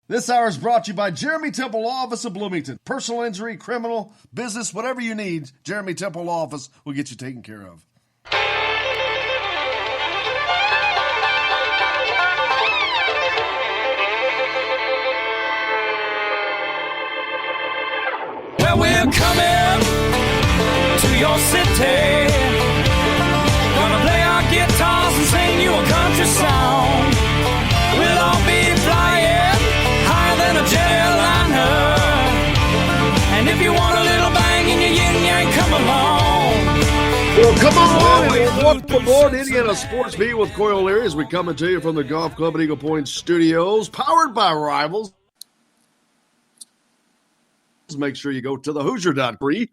This hour is brought to you by Jeremy Temple Law Office of Bloomington. Personal injury, criminal, business, whatever you need, Jeremy Temple Law Office will get you taken care of. Well, we're coming to your city. Gonna play our guitars and sing you a country song. We'll all be flying higher than a jetliner. And if you want a little bang in your yin-yang, come along. Well, come on and welcome aboard Indiana Sports Beat with Coy O'Leary as we coming to you from the Golf Club at Eagle Point Studios, powered by Rivals. Make sure you go to the Hoosier.free.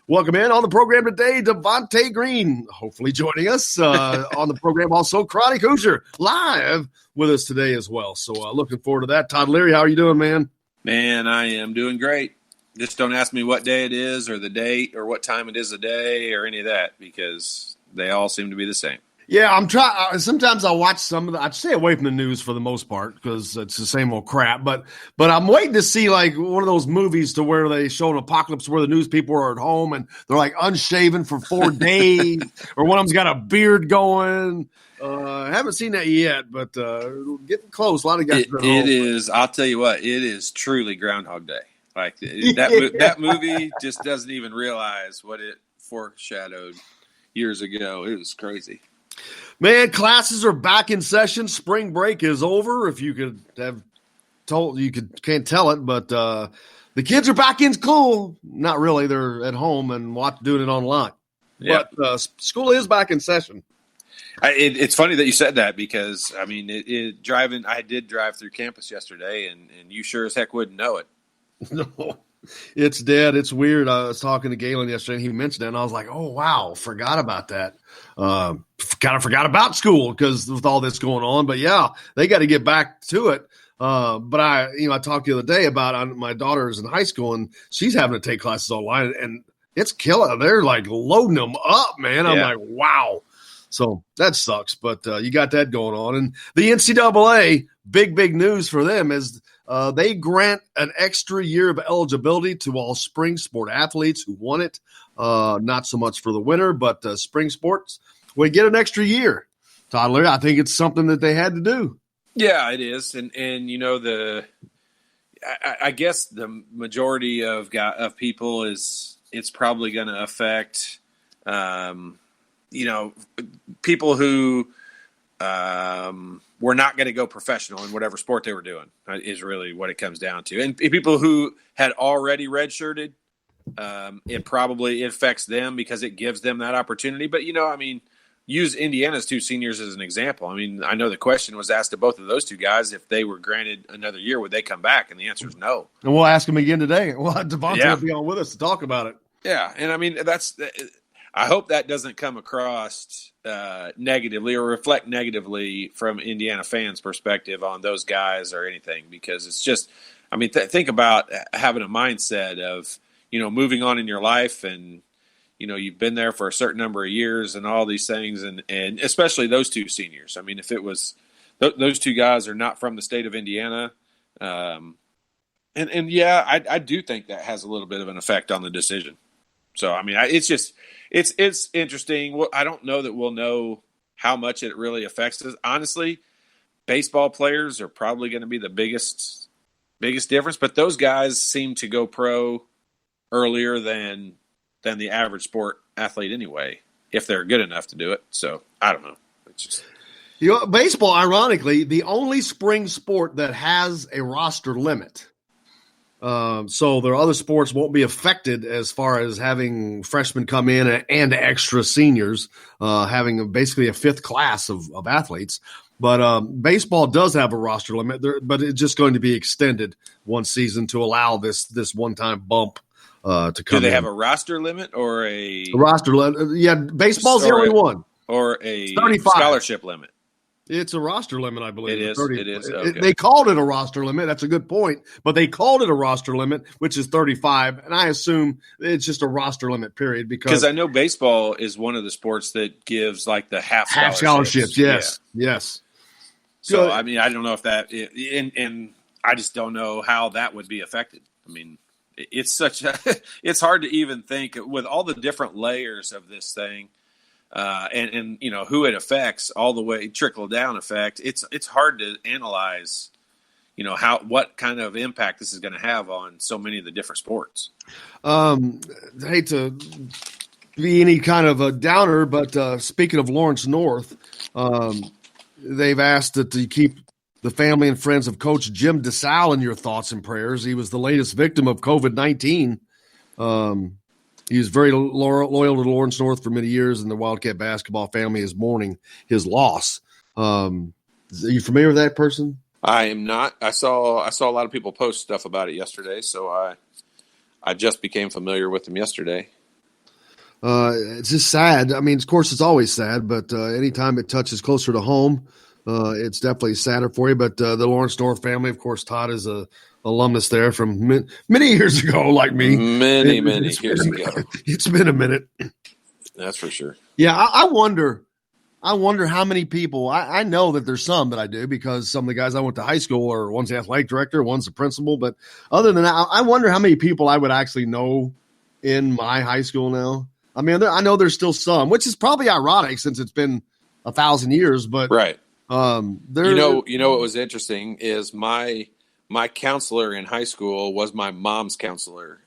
Welcome in on the program today, Devontae Green, hopefully joining us on the program. Also, Chronic Hoosier live with us today as well. So looking forward to that. Todd Leary, how are you doing, man? Man, I am doing great. Just don't ask me what day it is or the date or what time it is a day or any of that because they all seem to be the same. Yeah, I'm trying. Sometimes I watch some of the. I stay away from the news for the most part because it's the same old crap. But I'm waiting to see like one of those movies to where they show an apocalypse where the news people are at home and they're like unshaven for 4 days, or one of them's got a beard going. I haven't seen that yet, but getting close. A lot of guys. It is. I'll tell you what. It is truly Groundhog Day. Like that movie just doesn't even realize what it foreshadowed years ago. It was crazy. Man, classes are back in session. Spring break is over. If you could have told, can't tell it, but the kids are back in school. Not really. They're at home and doing it online. Yeah. But school is back in session. It's funny that you said that because, I mean, I did drive through campus yesterday, and you sure as heck wouldn't know it. No, it's dead. It's weird. I was talking to Galen yesterday, and he mentioned it, and I was like, oh, wow, forgot about that. Kind of forgot about school because with all this going on. But, yeah, they got to get back to it. But I talked the other day about my daughter's in high school, and she's having to take classes online, and it's killing. They're, like, loading them up, man. I'm like, wow. So that sucks, but you got that going on. And the NCAA, big news for them is they grant an extra year of eligibility to all spring sport athletes who want it. Not so much for the winter, but spring sports. We get an extra year. Toddler, I think it's something that they had to do. Yeah, it is. And you know, I guess the majority of people it's probably going to affect people who were not going to go professional in whatever sport they were doing is really what it comes down to. And people who had already redshirted, it probably affects them because it gives them that opportunity. But, use Indiana's 2 seniors as an example. I mean, I know the question was asked to both of those 2 guys if they were granted another year, would they come back? And the answer is no. And we'll ask them again today. Well, Devontae will be on with us to talk about it. Yeah, and I mean, I hope that doesn't come across negatively or reflect negatively from Indiana fans' perspective on those guys or anything, because it's just, I mean, think about having a mindset of, moving on in your life and, you've been there for a certain number of years and all these things, and especially those 2 seniors. I mean, if it was those 2 guys are not from the state of Indiana, I do think that has a little bit of an effect on the decision. So, I mean, it's interesting. Well, I don't know that we'll know how much it really affects us. Honestly, baseball players are probably going to be the biggest difference, but those guys seem to go pro earlier than the average sport athlete anyway, if they're good enough to do it. So, I don't know. It's just baseball, ironically, the only spring sport that has a roster limit. So their other sports won't be affected as far as having freshmen come in and extra seniors, having basically a 5th class of athletes. But baseball does have a roster limit, but it's just going to be extended one season to allow this one-time bump to come in. Do they have a roster limit or a roster limit? Yeah, baseball's the only one. Or a 35. Scholarship limit. It's a roster limit, I believe. It is. 30. It is. Okay. They called it a roster limit. That's a good point. But they called it a roster limit, which is 35. And I assume it's just a roster limit, period. Because I know baseball is one of the sports that gives like the half scholarships. Yes. So, I mean, I don't know if that – and I just don't know how that would be affected. I mean, it's it's hard to even think with all the different layers of this thing, and who it affects all the way trickle down effect. It's hard to analyze, what kind of impact this is going to have on so many of the different sports. I hate to be any kind of a downer, but speaking of Lawrence North, they've asked that you keep the family and friends of Coach Jim DeSalle in your thoughts and prayers. He was the latest victim of COVID-19. He was very loyal to Lawrence North for many years, and the Wildcat basketball family is mourning his loss. Are you familiar with that person? I am not. I saw a lot of people post stuff about it yesterday, so I just became familiar with him yesterday. It's just sad. I mean, of course, it's always sad, but anytime it touches closer to home, it's definitely sadder for you. But the Lawrence North family, of course, Todd is a alumnus there from many years ago, like me. Many years ago. It's been a minute. That's for sure. Yeah, I wonder how many people. I know that there's some that I do because some of the guys I went to high school are one's the athletic director, one's the principal. But other than that, I wonder how many people I would actually know in my high school now. I mean, I know there's still some, which is probably ironic since it's been 1,000 years. But right, what was interesting is my counselor in high school was my mom's counselor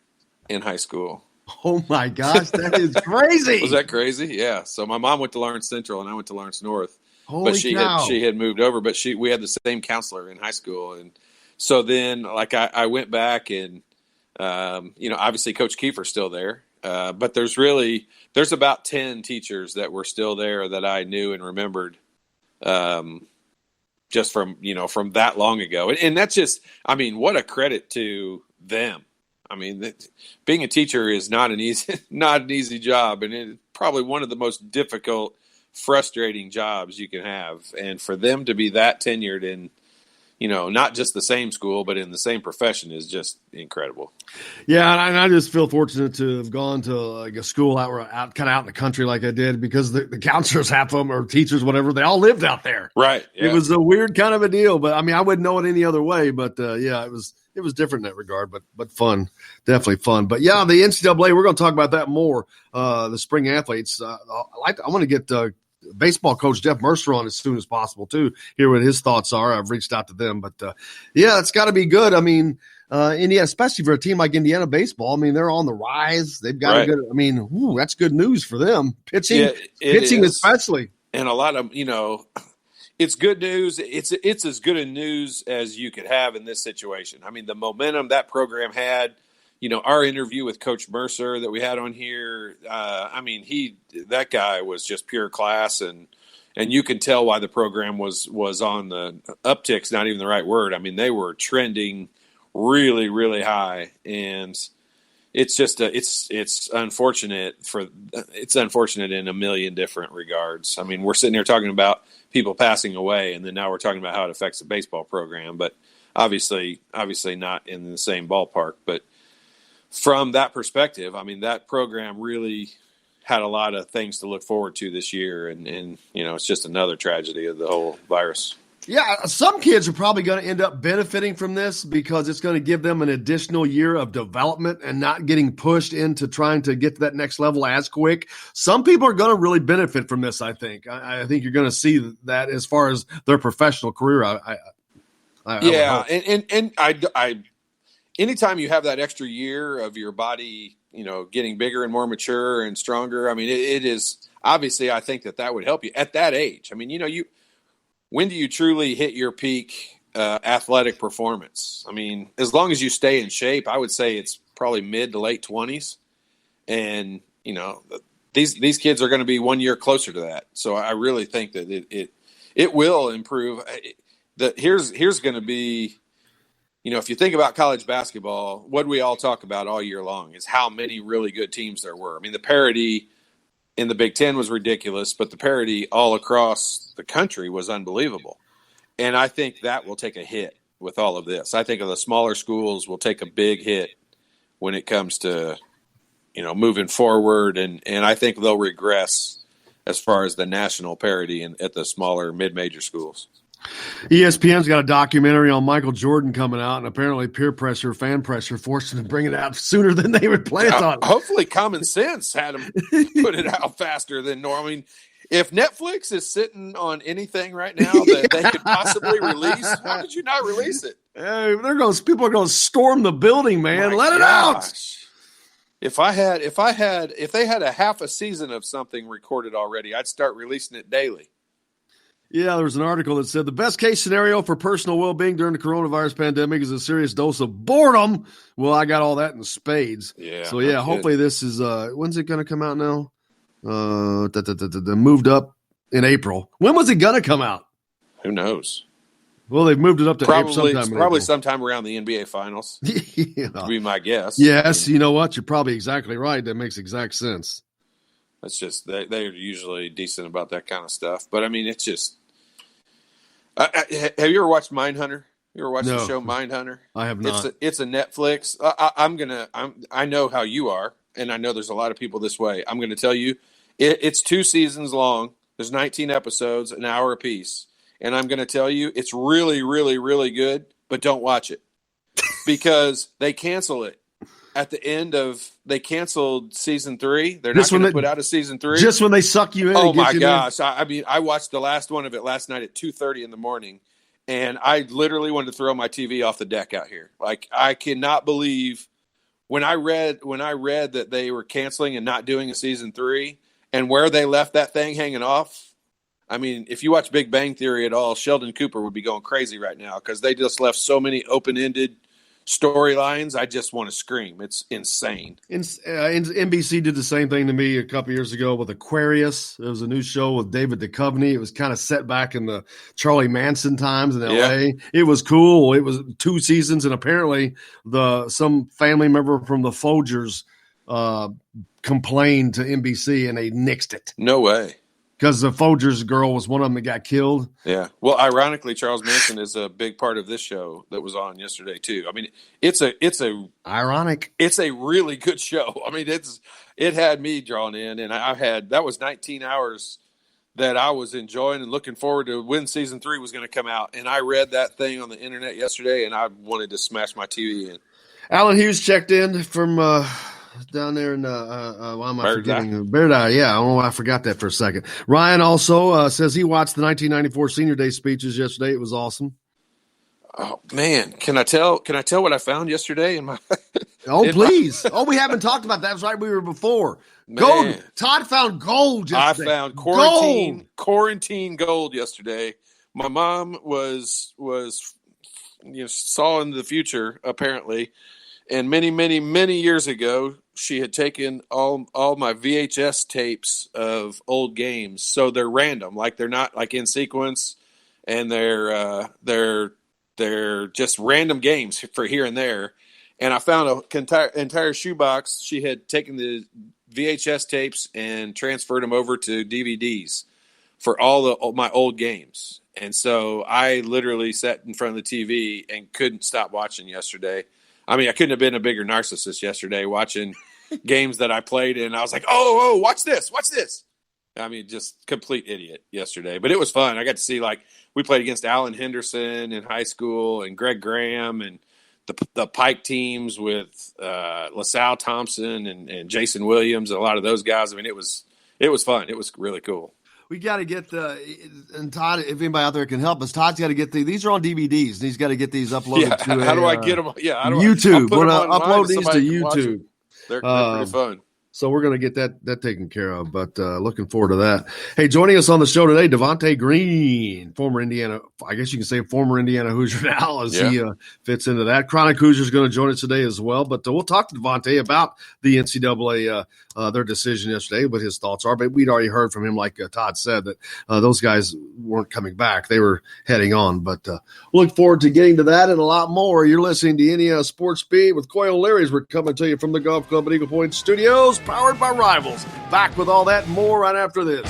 in high school. Oh my gosh, that is crazy! Was that crazy? Yeah. So my mom went to Lawrence Central and I went to Lawrence North. Holy but she had moved over, but we had the same counselor in high school, and so then I went back and obviously Coach Kiefer's still there. But there's about 10 teachers that were still there that I knew and remembered, just from that long ago. And that's just, I mean, what a credit to them. I mean, being a teacher is not an easy job. And it's probably one of the most difficult, frustrating jobs you can have. And for them to be that tenured in, not just the same school, but in the same profession is just incredible. Yeah, and I just feel fortunate to have gone to like a school out in the country like I did because the counselors, half of them, or teachers, whatever, they all lived out there. Right. Yeah. It was a weird kind of a deal, but I mean, I wouldn't know it any other way. But yeah, it was different in that regard, but fun, definitely fun. But yeah, the NCAA, we're going to talk about that more. The spring athletes, I want to get baseball coach Jeff Mercer on as soon as possible too. Hear what his thoughts are. I've reached out to them, but yeah, it's got to be good. I mean, Indiana, especially for a team like Indiana baseball. I mean, they're on the rise. They've got a good. I mean, that's good news for them. Pitching especially, and a lot of it's good news. It's as good a news as you could have in this situation. I mean, the momentum that program had. Our interview with Coach Mercer that we had on here, I mean, that guy was just pure class, and you can tell why the program was on the uptick's not even the right word. I mean, they were trending really, really high, and it's just it's unfortunate in a million different regards. I mean, we're sitting here talking about people passing away, and then now we're talking about how it affects the baseball program, but obviously not in the same ballpark, but. From that perspective, I mean, that program really had a lot of things to look forward to this year. And it's just another tragedy of the whole virus. Yeah, some kids are probably going to end up benefiting from this because it's going to give them an additional year of development and not getting pushed into trying to get to that next level as quick. Some people are going to really benefit from this, I think. I think you're going to see that as far as their professional career. I anytime you have that extra year of your body, getting bigger and more mature and stronger, I mean, it is obviously, I think that would help you at that age. I mean, when do you truly hit your peak athletic performance? I mean, as long as you stay in shape, I would say it's probably mid to late 20s. And, these kids are going to be 1 year closer to that. So I really think that it will improve. Here's going to be, if you think about college basketball, what we all talk about all year long is how many really good teams there were. I mean, the parity in the Big Ten was ridiculous, but the parity all across the country was unbelievable. And I think that will take a hit with all of this. I think the smaller schools will take a big hit when it comes to, moving forward. And I think they'll regress as far as the national parity at the smaller mid-major schools. ESPN's got a documentary on Michael Jordan coming out, and apparently peer pressure, fan pressure forced them to bring it out sooner than they would plan on. Hopefully common sense had them put it out faster than normal. I mean, if Netflix is sitting on anything right now that they could possibly release, how could you not release it? Hey, people are going to storm the building, man. Let it out. If they had a half a season of something recorded already, I'd start releasing it daily. Yeah, there was an article that said the best case scenario for personal well-being during the coronavirus pandemic is a serious dose of boredom. Well, I got all that in spades. Yeah. So yeah, hopefully this is when's it going to come out now? Moved up in April. When was it going to come out? Who knows? Well, they've moved it up to probably sometime around the NBA Finals. Yeah. Would be my guess. Yes, you know what? You're probably exactly right. That makes exact sense. It's just they're usually decent about that kind of stuff. But I mean, it's just. Have you ever watched Mindhunter? You ever watched the show Mindhunter? I have not. It's a Netflix. I know how you are, and I know there's a lot of people this way. I'm going to tell you, it's 2 seasons long. There's 19 episodes, an hour apiece. And I'm going to tell you, it's really, really, really good, but don't watch it because they cancel it at the end of. They canceled season 3. They're not going to put out a season 3 just when they suck you in. Oh my gosh! I mean, I watched the last one of it last night at 2:30 in the morning, and I literally wanted to throw my TV off the deck out here. Like, I cannot believe when I read that they were canceling and not doing a season 3, and where they left that thing hanging off. I mean, if you watch Big Bang Theory at all, Sheldon Cooper would be going crazy right now because they just left so many open-ended storylines. I just want to scream. It's insane. NBC did the same thing to me a couple years ago with Aquarius. It was a new show with David Duchovny. It was kind of set back in the Charlie Manson times in LA. Yeah. It was cool. It was 2 seasons, and apparently some family member from the Folgers complained to NBC, and they nixed it. No way. Because the Folgers girl was one of them that got killed. Yeah. Well, ironically, Charles Manson is a big part of this show that was on yesterday too. I mean, it's ironic. It's a really good show. I mean, it had me drawn in, and that was 19 hours that I was enjoying and looking forward to when season 3 was going to come out. And I read that thing on the internet yesterday, and I wanted to smash my TV in. Alan Hughes checked in from down there in why am I forgetting? Bear Eye. Yeah, I don't know why I forgot that for a second. Ryan also says he watched the 1994 Senior Day speeches yesterday. It was awesome. Oh man, can I tell what I found yesterday in my? Please. We haven't talked about that. That's right. We were before. Man. Gold. Todd found gold yesterday. I found quarantine gold yesterday. My mom was saw into the future apparently. And many, many, many years ago, she had taken all my VHS tapes of old games. So they're random, like they're not like in sequence, and they're just random games for here and there. And I found an entire shoebox. She had taken the VHS tapes and transferred them over to DVDs for all my old games. And so I literally sat in front of the TV and couldn't stop watching yesterday. I mean, I couldn't have been a bigger narcissist yesterday watching games that I played in. I was like, oh, watch this. I mean, just complete idiot yesterday. But it was fun. I got to see, we played against Alan Henderson in high school and Greg Graham and the Pike teams with LaSalle Thompson and Jason Williams and a lot of those guys. I mean, it was fun. It was really cool. We got to get and Todd, if anybody out there can help us, Todd's got to get these are on DVDs, and he's got to get these uploaded to how do I get them? Yeah, YouTube. We're going to upload these to YouTube. They're pretty fun. So we're going to get that taken care of, but looking forward to that. Hey, joining us on the show today, Devontae Green, former Indiana Hoosier now as he fits into that. Chronic Hoosier is going to join us today as well, but we'll talk to Devontae about the NCAA, their decision yesterday, what his thoughts are. But we'd already heard from him, like Todd said, that those guys weren't coming back. They were heading on, but look forward to getting to that and a lot more. You're listening to Indiana Sports Beat with Coy O'Leary as we're coming to you from the Golf Club at Eagle Point Studios, powered by Rivals. Back with all that and more right after this.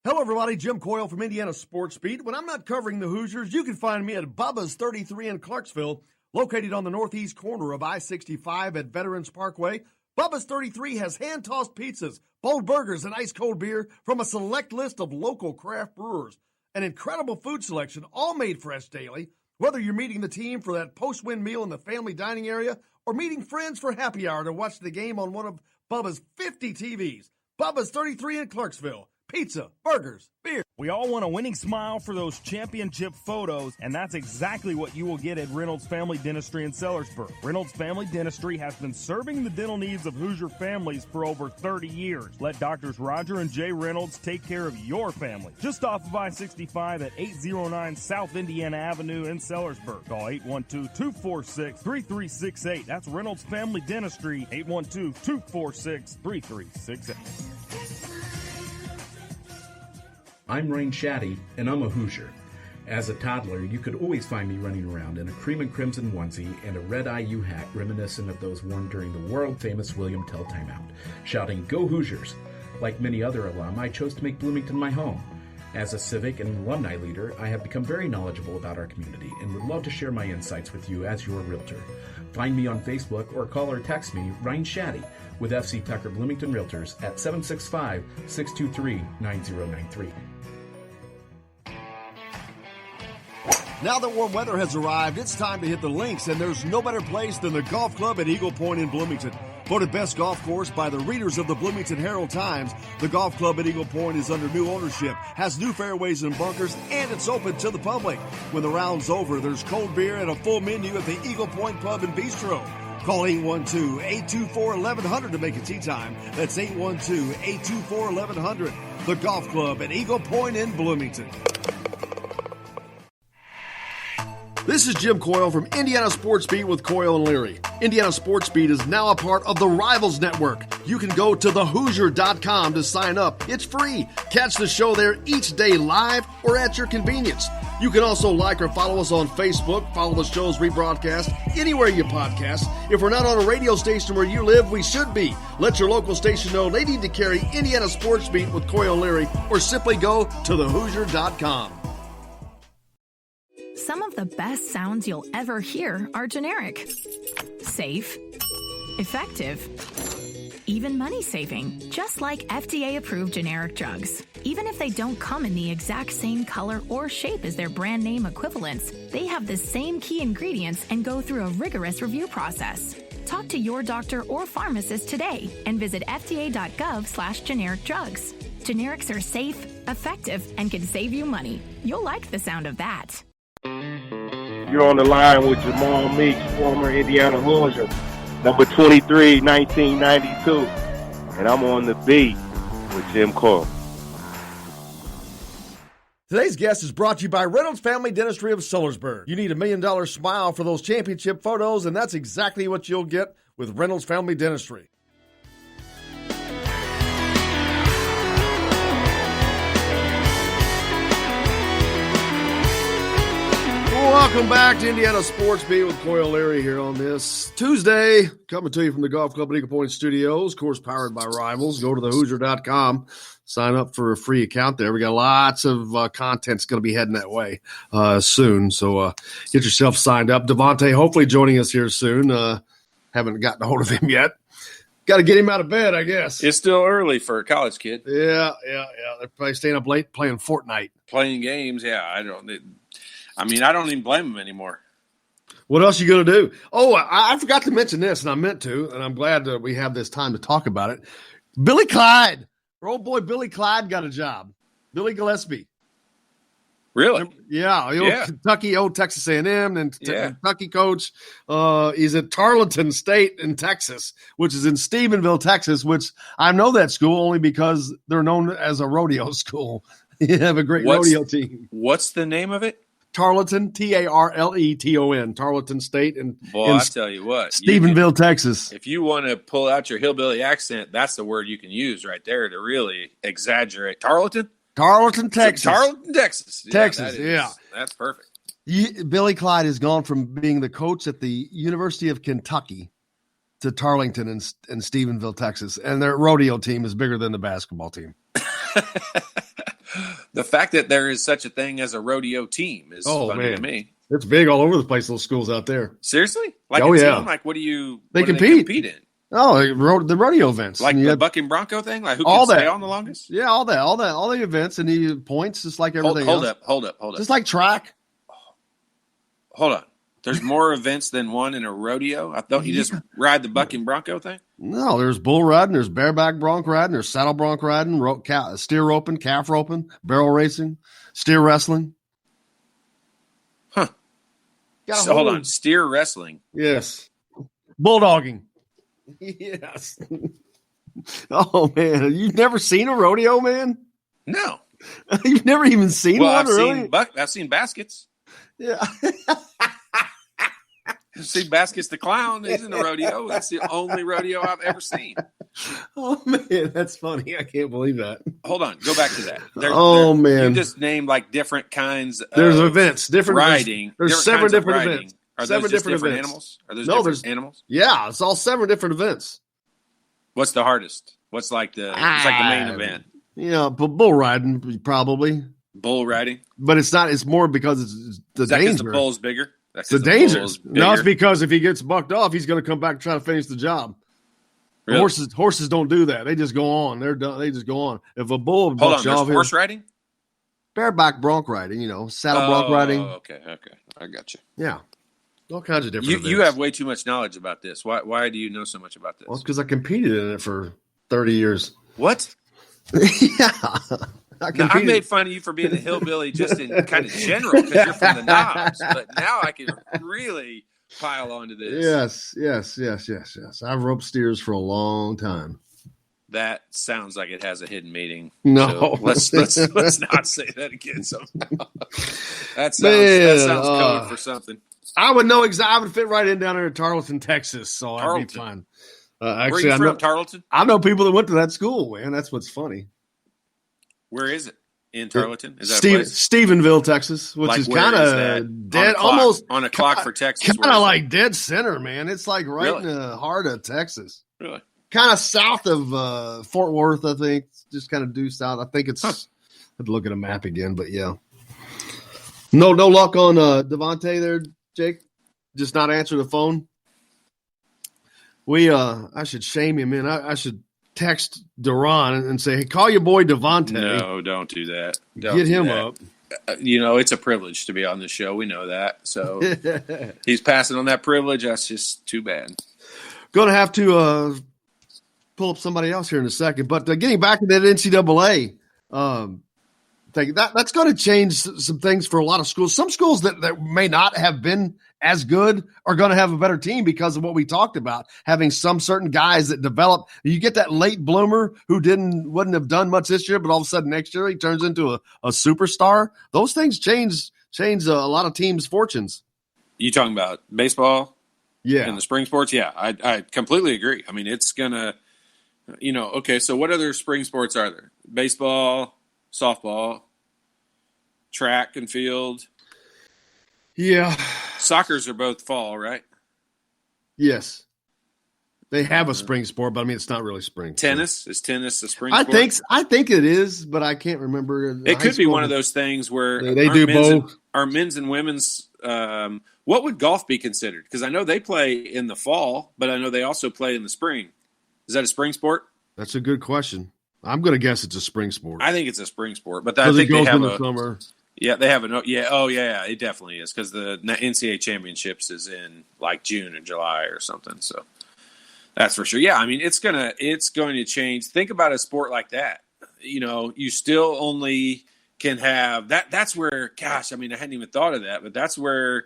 Hello, everybody. Jim Coyle from Indiana Sports Beat. When I'm not covering the Hoosiers, you can find me at Bubba's 33 in Clarksville, Located on the northeast corner of I-65 at Veterans Parkway, Bubba's 33 has hand-tossed pizzas, bold burgers, and ice-cold beer from a select list of local craft brewers. An incredible food selection, all made fresh daily. Whether you're meeting the team for that post-win meal in the family dining area or meeting friends for happy hour to watch the game on one of Bubba's 50 TVs, Bubba's 33 in Clarksville. Pizza, burgers, beer. We all want a winning smile for those championship photos, and that's exactly what you will get at Reynolds Family Dentistry in Sellersburg. Reynolds Family Dentistry has been serving the dental needs of Hoosier families for over 30 years. Let Doctors Roger and Jay Reynolds take care of your family. Just off of I-65 at 809 South Indiana Avenue in Sellersburg. Call 812-246-3368. That's Reynolds Family Dentistry, 812-246-3368. I'm Ryan Shaddy, and I'm a Hoosier. As a toddler, you could always find me running around in a cream and crimson onesie and a red IU hat reminiscent of those worn during the world-famous William Tell timeout, shouting, "Go Hoosiers!" Like many other alum, I chose to make Bloomington my home. As a civic and alumni leader, I have become very knowledgeable about our community and would love to share my insights with you as your realtor. Find me on Facebook or call or text me, Ryan Shaddy, with FC Tucker Bloomington Realtors at 765-623-9093. Now that warm weather has arrived, it's time to hit the links, and there's no better place than the Golf Club at Eagle Point in Bloomington. Voted best golf course by the readers of the Bloomington Herald-Times, the Golf Club at Eagle Point is under new ownership, has new fairways and bunkers, and it's open to the public. When the round's over, there's cold beer and a full menu at the Eagle Point Pub and Bistro. Call 812-824-1100 to make a tee time. That's 812-824-1100. The Golf Club at Eagle Point in Bloomington. This is Jim Coyle from Indiana Sports Beat with Coyle and Leary. Indiana Sports Beat is now a part of the Rivals Network. You can go to thehoosier.com to sign up. It's free. Catch the show there each day live or at your convenience. You can also like or follow us on Facebook, follow the show's rebroadcast anywhere you podcast. If we're not on a radio station where you live, we should be. Let your local station know they need to carry Indiana Sports Beat with Coyle and Leary, or simply go to thehoosier.com. Some of the best sounds you'll ever hear are generic, safe, effective, even money-saving, just like FDA-approved generic drugs. Even if they don't come in the exact same color or shape as their brand name equivalents, they have the same key ingredients and go through a rigorous review process. Talk to your doctor or pharmacist today and visit fda.gov/generic drugs. Generics are safe, effective, and can save you money. You'll like the sound of that. You're on the line with Jamal Meeks, former Indiana Hoosier, number 23, 1992. And I'm on the beat with Jim Coyle. Today's guest is brought to you by Reynolds Family Dentistry of Sellersburg. You need $1 million smile for those championship photos, and that's exactly what you'll get with Reynolds Family Dentistry. Welcome back to Indiana Sports Beat with Coyle Leary here on this Tuesday. Coming to you from the Golf Club at Eagle Point Studios, of course, powered by Rivals. Go to thehoosier.com. Sign up for a free account there. We got lots of content's going to be heading that way soon. So get yourself signed up. Devontae, hopefully joining us here soon. Haven't gotten a hold of him yet. Got to get him out of bed, I guess. It's still early for a college kid. Yeah. They're probably staying up late playing Fortnite. Playing games, yeah. I don't even blame them anymore. What else you going to do? Oh, I forgot to mention this, and I meant to, and I'm glad that we have this time to talk about it. Billy Clyde. Our old boy Billy Clyde got a job. Billy Gillespie. Really? Yeah. Kentucky, old Texas A&M, and Kentucky coach. He's at Tarleton State in Texas, which is in Stephenville, Texas, which I know that school only because they're known as a rodeo school. You have a great rodeo team. What's the name of it? Tarleton, Tarleton, Tarleton State. I tell you what. Stephenville, Texas. If you want to pull out your hillbilly accent, that's the word you can use right there to really exaggerate. Tarleton, Texas. Tarleton, Texas. Yeah, That's perfect. Billy Clyde has gone from being the coach at the University of Kentucky to Tarleton and Stephenville, Texas. And their rodeo team is bigger than the basketball team. The fact that there is such a thing as a rodeo team is funny to me. It's big all over the place. Those schools out there. Seriously? Like Oh, a yeah. team? Like what do you? They what do compete. in? Oh, the rodeo events. Like And you the have- Buck and Bronco thing? Like who All can stay that. on the longest? Yeah, all the events and the points, just like everything Hold else. up. Just like track. Hold on. There's more events than one in a rodeo? I thought you just ride the Buck and Bronco thing? No, there's bull riding, there's bareback bronc riding, there's saddle bronc riding, steer roping, calf roping, barrel racing, steer wrestling. Huh. Got a So hold whole- on. Steer wrestling. Yes. Bulldogging. Yes. Oh man, you've never seen a rodeo, man? No. You've never even seen Well, one, really? I've seen baskets. Yeah. I've seen Baskets the Clown. He's in a rodeo. That's the only rodeo I've ever seen. Oh man, that's funny. I can't believe that. Hold on. Go back to that. Man. You just named like different kinds There's of events, different riding. There's different 7 kinds of different riding. events. Are 7 those just different different events. animals? Are those No, different there's- animals? Yeah, it's all 7 different events. What's the hardest? What's like the main event? Yeah, but bull riding probably, Bull riding? but it's not. It's more because it's the Is that because danger. the bull's bigger? That's The 'cause danger. bull's No, it's bigger? because if he gets bucked off, he's going to come back and try to finish the job. Really? Horses don't do that. They just go on. They're done. They just go on. If a bull Hold bucks on. you There's off, horse riding? bareback bronc riding, saddle bronc riding. Okay. I got you. Yeah, all kinds of different. You events. have way too much knowledge about this. Why do you know so much about this? Well, because I competed in it for 30 years. What? Yeah. Now, I made fun of you for being a hillbilly just in kind of general because you're from the Knobs, but now I can really pile onto this. Yes. I've roped steers for a long time. That sounds like it has a hidden meaning. No. So let's not say that again somehow. That sounds Man, code for something. I would know exactly. I would fit right in down there in Tarleton, Texas, so I'd be Tarleton. fine. Where are Actually, you from, Tarleton? I know people that went to that school, man. That's what's funny. Where is it? In Tarleton? Is that a place? Stephenville, Texas, which Like, is where kind is that? of dead, On a clock. almost On a clock for Texas. kind Where of is like dead center, man. It's like right Really? in the heart of Texas. it? Really? Kind of south of Fort Worth, I think. Just kind of due south. I think it's. Huh. I'd look at a map again, but yeah. No luck on Devontae there, Jake. Just not answer the phone. I should shame him, man. I should text Duran and say, "Hey, call your boy Devontae. No, don't do that. Don't Get do him that. up." It's a privilege to be on the show. We know that. So he's passing on that privilege. That's just too bad. Going to have to pull up somebody else here in a second. But getting back to that NCAA thing, that's going to change some things for a lot of schools. Some schools that may not have been as good are going to have a better team because of what we talked about, having some certain guys that develop. You get that late bloomer who wouldn't have done much this year, but all of a sudden next year he turns into a superstar. Those things change a lot of teams' fortunes. You talking about baseball? Yeah. In the spring sports? Yeah, I completely agree. I mean, it's going to, okay, so what other spring sports are there? Baseball, softball, track and field. Yeah. Soccer's are both fall, right? Yes. They have a spring sport, but I mean, it's not really spring. Tennis? Is tennis a spring I sport? think it is, but I can't remember. It could be one of those things where they do both. Are men's and women's what would golf be considered? Because I know they play in the fall, but I know they also play in the spring. Is that a spring sport? That's a good question. I'm going to guess it's a spring sport. I think it's a spring sport, but I Because it think they goes have in the a summer. yeah, they have a yeah. Oh yeah, it definitely is because the NCAA championships is in like June or July or something. So that's for sure. Yeah, I mean it's going to change. Think about a sport like that. You still only can have that. That's where, gosh, I mean, I hadn't even thought of that, but that's where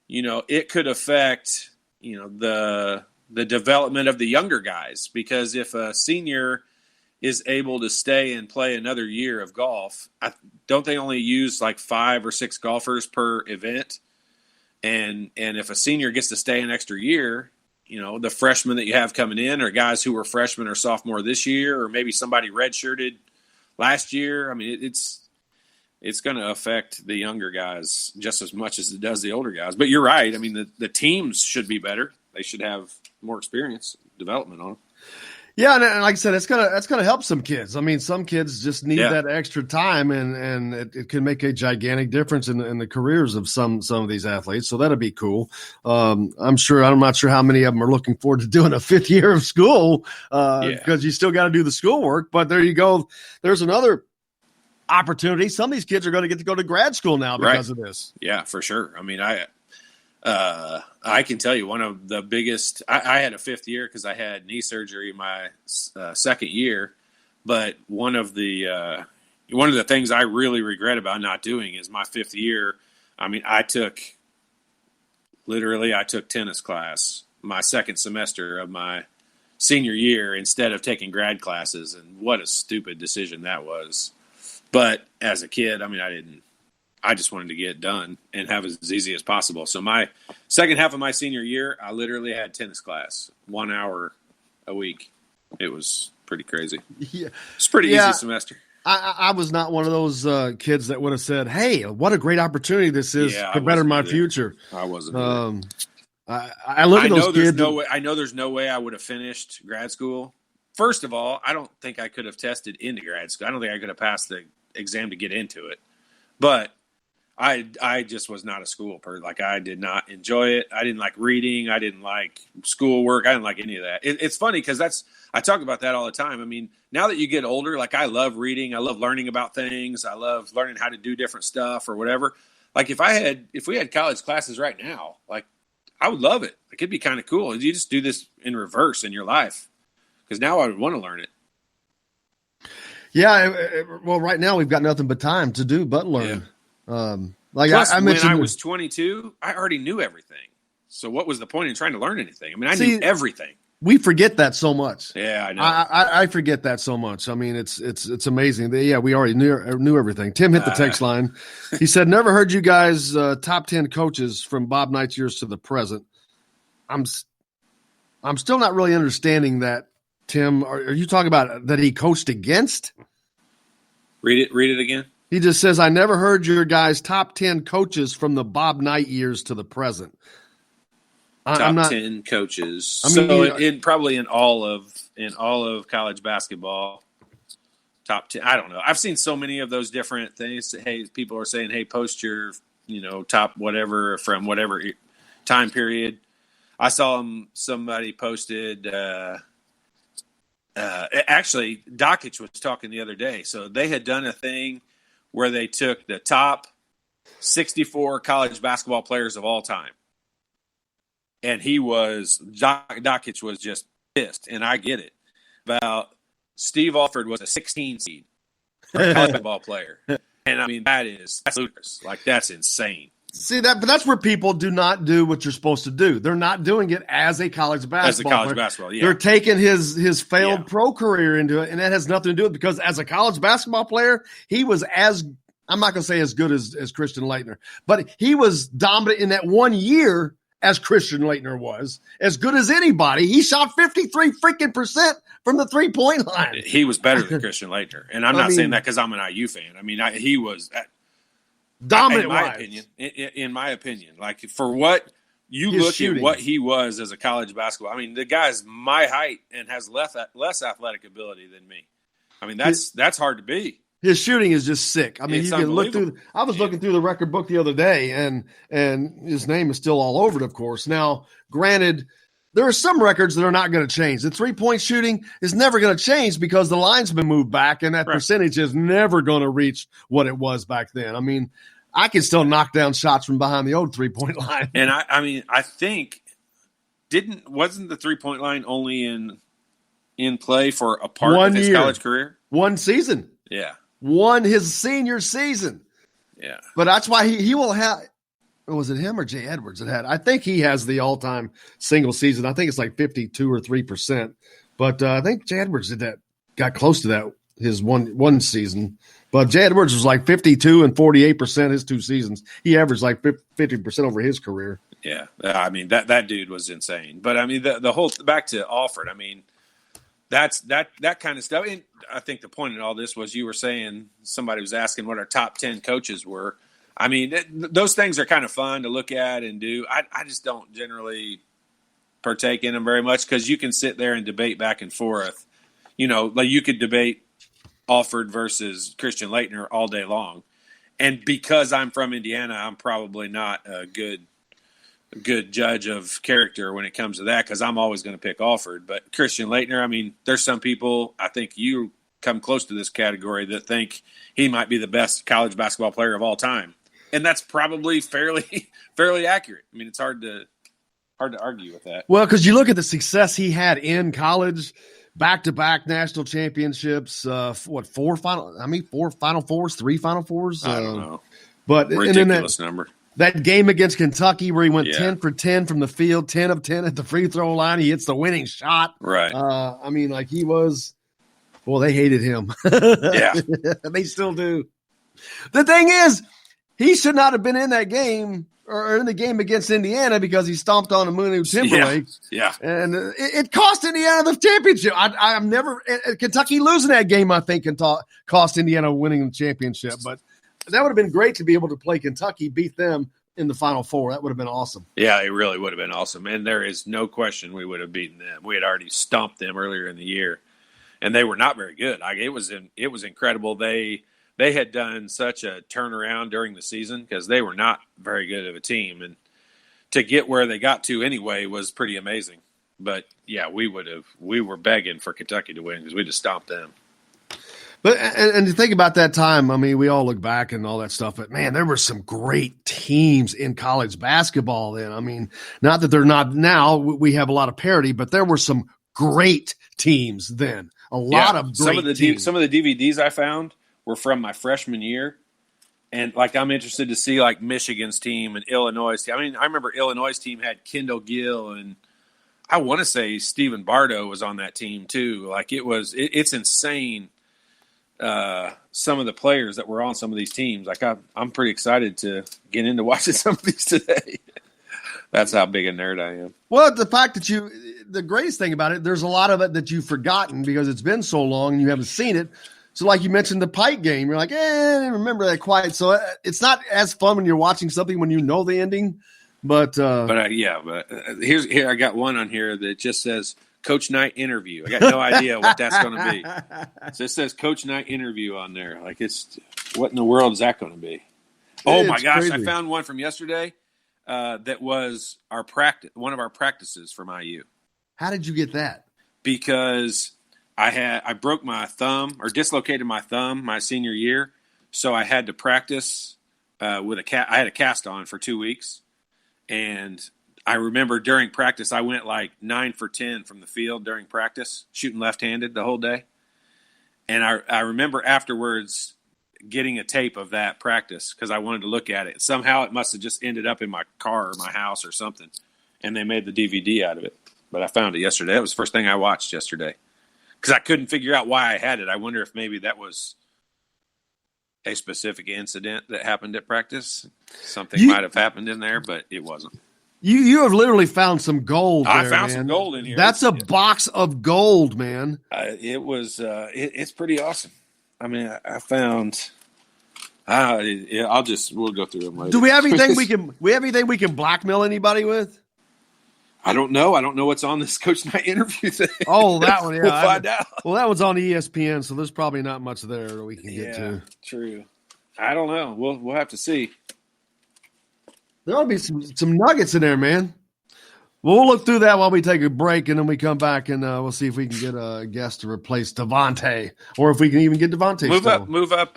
it could affect the development of the younger guys, because if a senior is able to stay and play another year of golf, don't they only use like 5 or 6 golfers per event? And if a senior gets to stay an extra year, the freshmen that you have coming in are guys who were freshmen or sophomore this year, or maybe somebody redshirted last year. I mean, it's going to affect the younger guys just as much as it does the older guys. But you're right. I mean, the teams should be better. They should have more experience development on them. Yeah, and like I said, that's gonna help some kids. I mean, some kids just need that extra time, and it can make a gigantic difference in the careers of some of these athletes. So that'd be cool. I'm not sure how many of them are looking forward to doing a 5th year of school because you still got to do the schoolwork. But there you go. There's another opportunity. Some of these kids are going to get to go to grad school now because of this. Yeah, for sure. I mean, I can tell you one of the biggest. I had a 5th year because I had knee surgery my 2nd year, but one of the things I really regret about not doing is my 5th year. I mean, I took tennis class my 2nd semester of my senior year instead of taking grad classes, and what a stupid decision that was. But as a kid, I mean, I just wanted to get it done and have it as easy as possible. So my second half of my senior year, I literally had tennis class 1 hour a week. It was pretty crazy. Yeah. It's a pretty easy semester. I was not one of those kids that would have said, hey, what a great opportunity this is to better my future. I wasn't. I look at those kids. I know there's no way I would have finished grad school. First of all, I don't think I could have tested into grad school. I don't think I could have passed the exam to get into it. But I just was not a school person. Like, I did not enjoy it. I didn't like reading. I didn't like schoolwork. I didn't like any of that. It's funny because I talk about that all the time. I mean, now that you get older, like, I love reading. I love learning about things. I love learning how to do different stuff or whatever. Like, if we had college classes right now, like, I would love it. Like, it'd be kind of cool. You just do this in reverse in your life, because now I would want to learn it. Yeah. Well, right now we've got nothing but time to do but learn. Yeah. Plus, I mentioned when I was 22, I already knew everything. So what was the point in trying to learn anything? I mean, I knew everything. We forget that so much. Yeah, I know. I forget that so much. I mean, it's amazing. We already knew everything. Tim hit the text line. He said, "Never heard you guys top 10 coaches from Bob Knight's years to the present." I'm still not really understanding that, Tim. Are you talking about that he coached against? Read it again. He just says, "I never heard your guys' top 10 coaches from the Bob Knight years to the present." Top 10 coaches. Probably in all of college basketball. Top 10. I don't know. I've seen so many of those different things. Hey, people are saying, "Hey, post your, top whatever from whatever time period." I saw somebody posted. Actually, Dockich was talking the other day. So they had done a thing where they took the top 64 college basketball players of all time. And Dockich was just pissed, and I get it. About Steve Alford was a 16 seed college basketball player. And I mean, that's ludicrous. Like, that's insane. See that, but that's where people do not do what you're supposed to do. They're not doing it as a college basketball player. Yeah. They're taking his failed pro career into it, and that has nothing to do with it, because as a college basketball player, he was I'm not going to say as good as Christian Laettner, but he was dominant in that 1 year as Christian Laettner was, as good as anybody. He shot 53% from the 3-point line. He was better than Christian Laettner, and I'm not saying that because I'm an IU fan. I mean, he was dominant. In my opinion, like, for what you look at what he was as a college basketball. I mean, the guy's my height and has less athletic ability than me. I mean, that's hard to beat. His shooting is just sick. I mean, you can look through. I was looking through the record book the other day, and his name is still all over it, of course. Now, granted, there are some records that are not going to change. The 3-point shooting is never going to change because the line's been moved back, and that percentage is never going to reach what it was back then. I mean, I can still knock down shots from behind the old 3-point line. And I think wasn't the 3-point line only in play for a part of his college career? One season. Yeah. His senior season. Yeah. But that's why he will have – was it him or Jay Edwards that had – I think he has the all-time single season. I think it's like 52 or 3%. But I think Jay Edwards got close to that his one season. But Jay Edwards was like 52 and 48% his 2 seasons. He averaged like 50% over his career. Yeah. I mean, that dude was insane. But, I mean, the whole – back to Alford, I mean – that kind of stuff. And I think the point in all this was you were saying somebody was asking what our top 10 coaches were. I mean, those things are kind of fun to look at and do. I just don't generally partake in them very much because you can sit there and debate back and forth. You know, like you could debate Alford versus Christian Laettner all day long. And because I'm from Indiana, I'm probably not a good judge of character when it comes to that because I'm always going to pick Alford. But Christian Laettner, I mean, there's some people, I think you come close to this category, that think he might be the best college basketball player of all time. And that's probably fairly accurate. I mean, it's hard to argue with that. Well, because you look at the success he had in college, back-to-back national championships, four Final Fours, 3 Final Fours? I don't know. But ridiculous number. That game against Kentucky where he went 10 for 10 from the field, 10 of 10 at the free throw line. He hits the winning shot. Right. I mean, like he was – well, they hated him. Yeah. They still do. The thing is, he should not have been in that game or in the game against Indiana because he stomped on Aminu Timberlake. Yeah. And it cost Indiana the championship. I'm never – Kentucky losing that game, I think, cost Indiana winning the championship. But that would have been great to be able to play Kentucky, beat them in the Final Four. That would have been awesome. Yeah, it really would have been awesome. And there is no question we would have beaten them. We had already stomped them earlier in the year. And they were not very good. It was incredible. They had done such a turnaround during the season because they were not very good of a team, and to get where they got to anyway was pretty amazing. But yeah, we were begging for Kentucky to win because we just stomped them. But and to think about that time, I mean, we all look back and all that stuff, but man, there were some great teams in college basketball then. I mean, not that they're not now. We have a lot of parity, but there were some great teams then. A lot of great teams. Some of the DVDs I found were from my freshman year. And like, I'm interested to see like Michigan's team and Illinois' team. I mean, I remember Illinois' team had Kendall Gill, and I want to say Stephen Bardo was on that team too. Like it's insane. Some of the players that were on some of these teams. Like I'm pretty excited to get into watching some of these today. That's how big a nerd I am. Well, the fact that the greatest thing about it, there's a lot of it that you've forgotten because it's been so long and you haven't seen it. So like you mentioned the Pike game, you're like, I didn't remember that quite. So it's not as fun when you're watching something when you know the ending. But here I got one on here that just says Coach Knight interview. I got no idea what that's going to be. So it says Coach Knight interview on there. Like, it's what in the world is that going to be? Oh my gosh, crazy. I found one from yesterday. That was one of our practices from IU. How did you get that? Because I broke my thumb or dislocated my thumb my senior year, so I had to practice with I had a cast on for 2 weeks, and I remember during practice I went like 9 for 10 from the field during practice, shooting left-handed the whole day, and I remember afterwards getting a tape of that practice because I wanted to look at it. Somehow it must have just ended up in my car or my house or something, and they made the DVD out of it. But I found it yesterday. That was the first thing I watched yesterday because I couldn't figure out why I had it. I wonder if maybe that was a specific incident that happened at practice. Something might have happened in there, but it wasn't. You have literally found some gold there, I found some gold in here. That's a box of gold, man. It was it's pretty awesome. I mean, I found. We'll go through them later. Do we have anything we can blackmail anybody with? I don't know. I don't know what's on this Coach Knight interview thing. Oh, that one. Yeah, we'll find out. Well, that one's on ESPN, so there's probably not much there that we can get to. True. I don't know. We'll have to see. There ought to be some nuggets in there, man. We'll look through that while we take a break, and then we come back and we'll see if we can get a guest to replace Devontae, or if we can even get Devontae. Move up,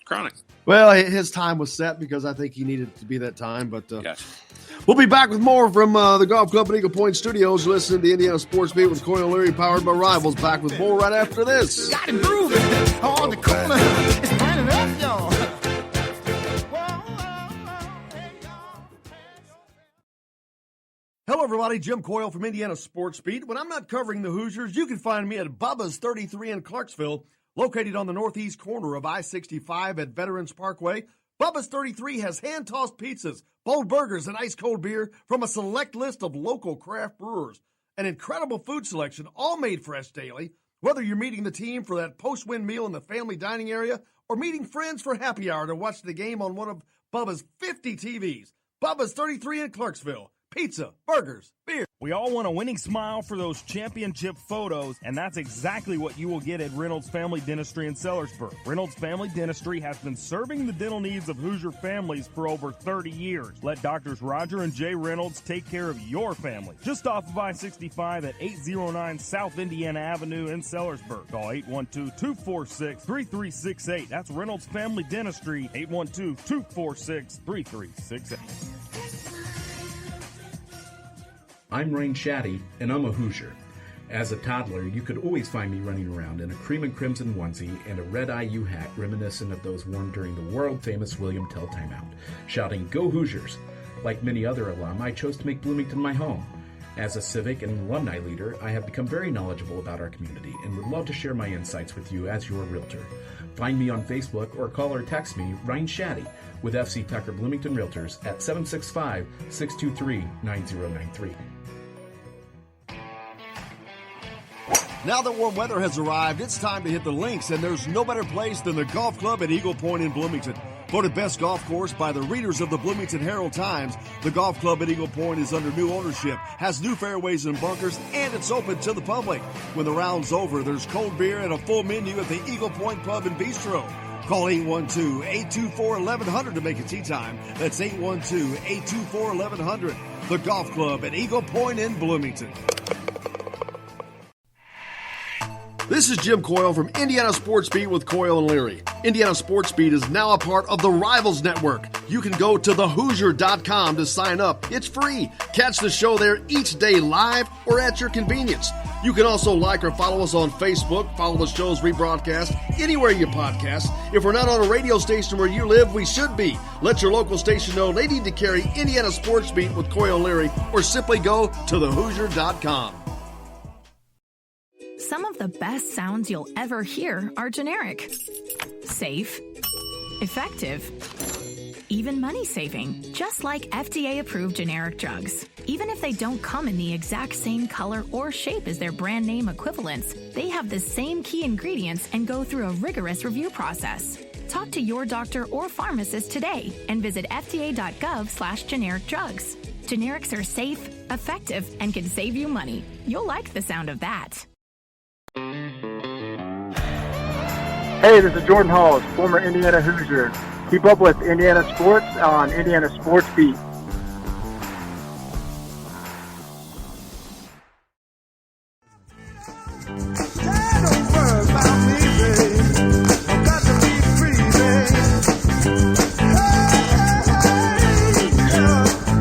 Chronic. Well, his time was set because I think he needed to be that time. But gotcha. We'll be back with more from the Golf Club at Eagle Point Studios. Listening to the Indiana Sports Beat with Coy O'Leary, powered by Rivals. Back with more right after this. Got him grooving on the corner. It's burning up, y'all. Hello, everybody. Jim Coyle from Indiana Sports Beat. When I'm not covering the Hoosiers, you can find me at Bubba's 33 in Clarksville, located on the northeast corner of I-65 at Veterans Parkway. Bubba's 33 has hand-tossed pizzas, bold burgers, and ice-cold beer from a select list of local craft brewers. An incredible food selection, all made fresh daily. Whether you're meeting the team for that post-win meal in the family dining area or meeting friends for happy hour to watch the game on one of Bubba's 50 TVs. Bubba's 33 in Clarksville. Pizza, burgers, beer. We all want a winning smile for those championship photos, and that's exactly what you will get at Reynolds Family Dentistry in Sellersburg. Reynolds Family Dentistry has been serving the dental needs of Hoosier families for over 30 years. Let Doctors Roger and Jay Reynolds take care of your family. Just off of I-65 at 809 South Indiana Avenue in Sellersburg. Call 812-246-3368. That's Reynolds Family Dentistry, 812-246-3368. I'm Rain Shaddy, and I'm a Hoosier. As a toddler, you could always find me running around in a cream and crimson onesie and a red IU hat reminiscent of those worn during the world-famous William Tell timeout, shouting, "Go Hoosiers!" Like many other alum, I chose to make Bloomington my home. As a civic and alumni leader, I have become very knowledgeable about our community and would love to share my insights with you as your realtor. Find me on Facebook or call or text me, Ryan Shaddy, with FC Tucker Bloomington Realtors at 765-623-9093. Now that warm weather has arrived, it's time to hit the links, and there's no better place than the golf club at Eagle Point in Bloomington. Voted best golf course by the readers of the Bloomington Herald-Times, the golf club at Eagle Point is under new ownership, has new fairways and bunkers, and it's open to the public. When the round's over, there's cold beer and a full menu at the Eagle Point Pub and Bistro. Call 812-824-1100 to make a tee time. That's 812-824-1100. The golf club at Eagle Point in Bloomington. This is Jim Coyle from Indiana Sports Beat with Coyle and Leary. Indiana Sports Beat is now a part of the Rivals Network. You can go to thehoosier.com to sign up. It's free. Catch the show there each day live or at your convenience. You can also like or follow us on Facebook, follow the show's rebroadcast anywhere you podcast. If we're not on a radio station where you live, we should be. Let your local station know they need to carry Indiana Sports Beat with Coyle and Leary, or simply go to thehoosier.com. Some of the best sounds you'll ever hear are generic, safe, effective, even money-saving, just like FDA-approved generic drugs. Even if they don't come in the exact same color or shape as their brand name equivalents, they have the same key ingredients and go through a rigorous review process. Talk to your doctor or pharmacist today and visit fda.gov/generic drugs. Generics are safe, effective, and can save you money. You'll like the sound of that. Hey, this is Jordan Halls, former Indiana Hoosier. Keep up with Indiana sports on Indiana Sports Beat.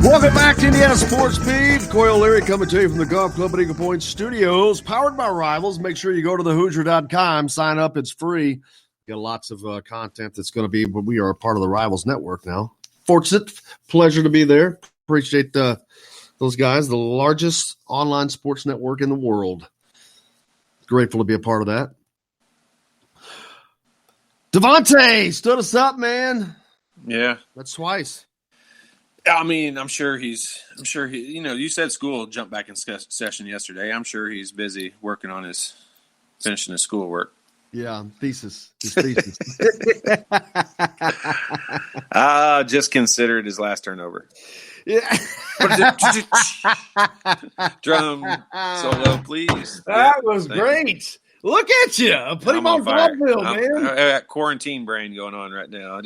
Welcome back to Indiana Sports Beat. Coyle Leary coming to you from the Golf Club at Eagle Point Studios, powered by Rivals. Make sure you go to thehoosier.com, sign up. It's free. Got lots of content that's going to be, but we are a part of the Rivals Network now. Fortunate, pleasure to be there. Appreciate those guys, the largest online sports network in the world. Grateful to be a part of that. Devontae stood us up, man. Yeah. That's twice. I mean, I'm sure he, you said school jumped back in session yesterday. I'm sure he's busy working on finishing his schoolwork. Yeah, his thesis. Just consider it his last turnover. Yeah. Drum solo, please. That was great. Look at you. Put him on vaudeville, man. I got quarantine brain going on right now.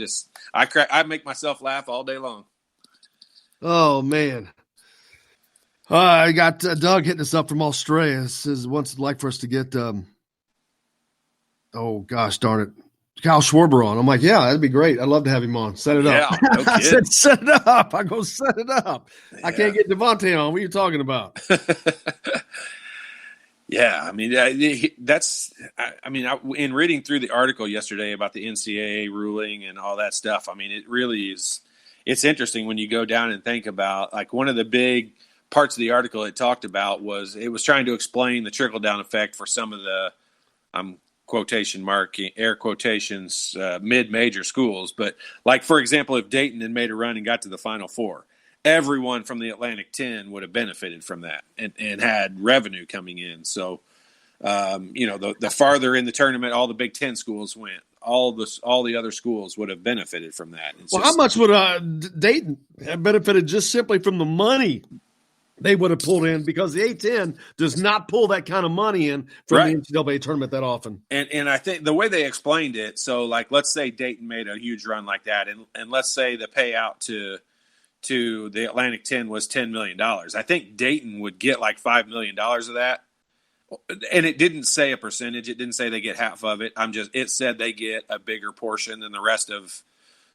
I make myself laugh all day long. Oh, man. I got Doug hitting us up from Australia. Says wants like for us to get, oh, gosh darn it, Kyle Schwarber on. I'm like, yeah, that'd be great. I'd love to have him on. Set it up. No I said, set it up. I go, set it up. Yeah. I can't get Devontae on. What are you talking about? Yeah, I mean, in reading through the article yesterday about the NCAA ruling and all that stuff, I mean, it really is. It's interesting when you go down and think about, like, one of the big parts of the article it talked about was it was trying to explain the trickle-down effect for some of the, quotation marking, air quotations, mid-major schools. But, like, for example, if Dayton had made a run and got to the Final Four, everyone from the Atlantic 10 would have benefited from that and had revenue coming in. So, the farther in the tournament all the Big Ten schools went, all the other schools would have benefited from that. How much would Dayton have benefited just simply from the money? they would have pulled in, because the A-10 does not pull that kind of money in from Right. the NCAA tournament that often. And I think the way they explained it, so like let's say Dayton made a huge run like that, and let's say the payout to the Atlantic 10 was $10 million. I think Dayton would get like $5 million of that. And it didn't say a percentage. It didn't say they get half of it. It said they get a bigger portion than the rest of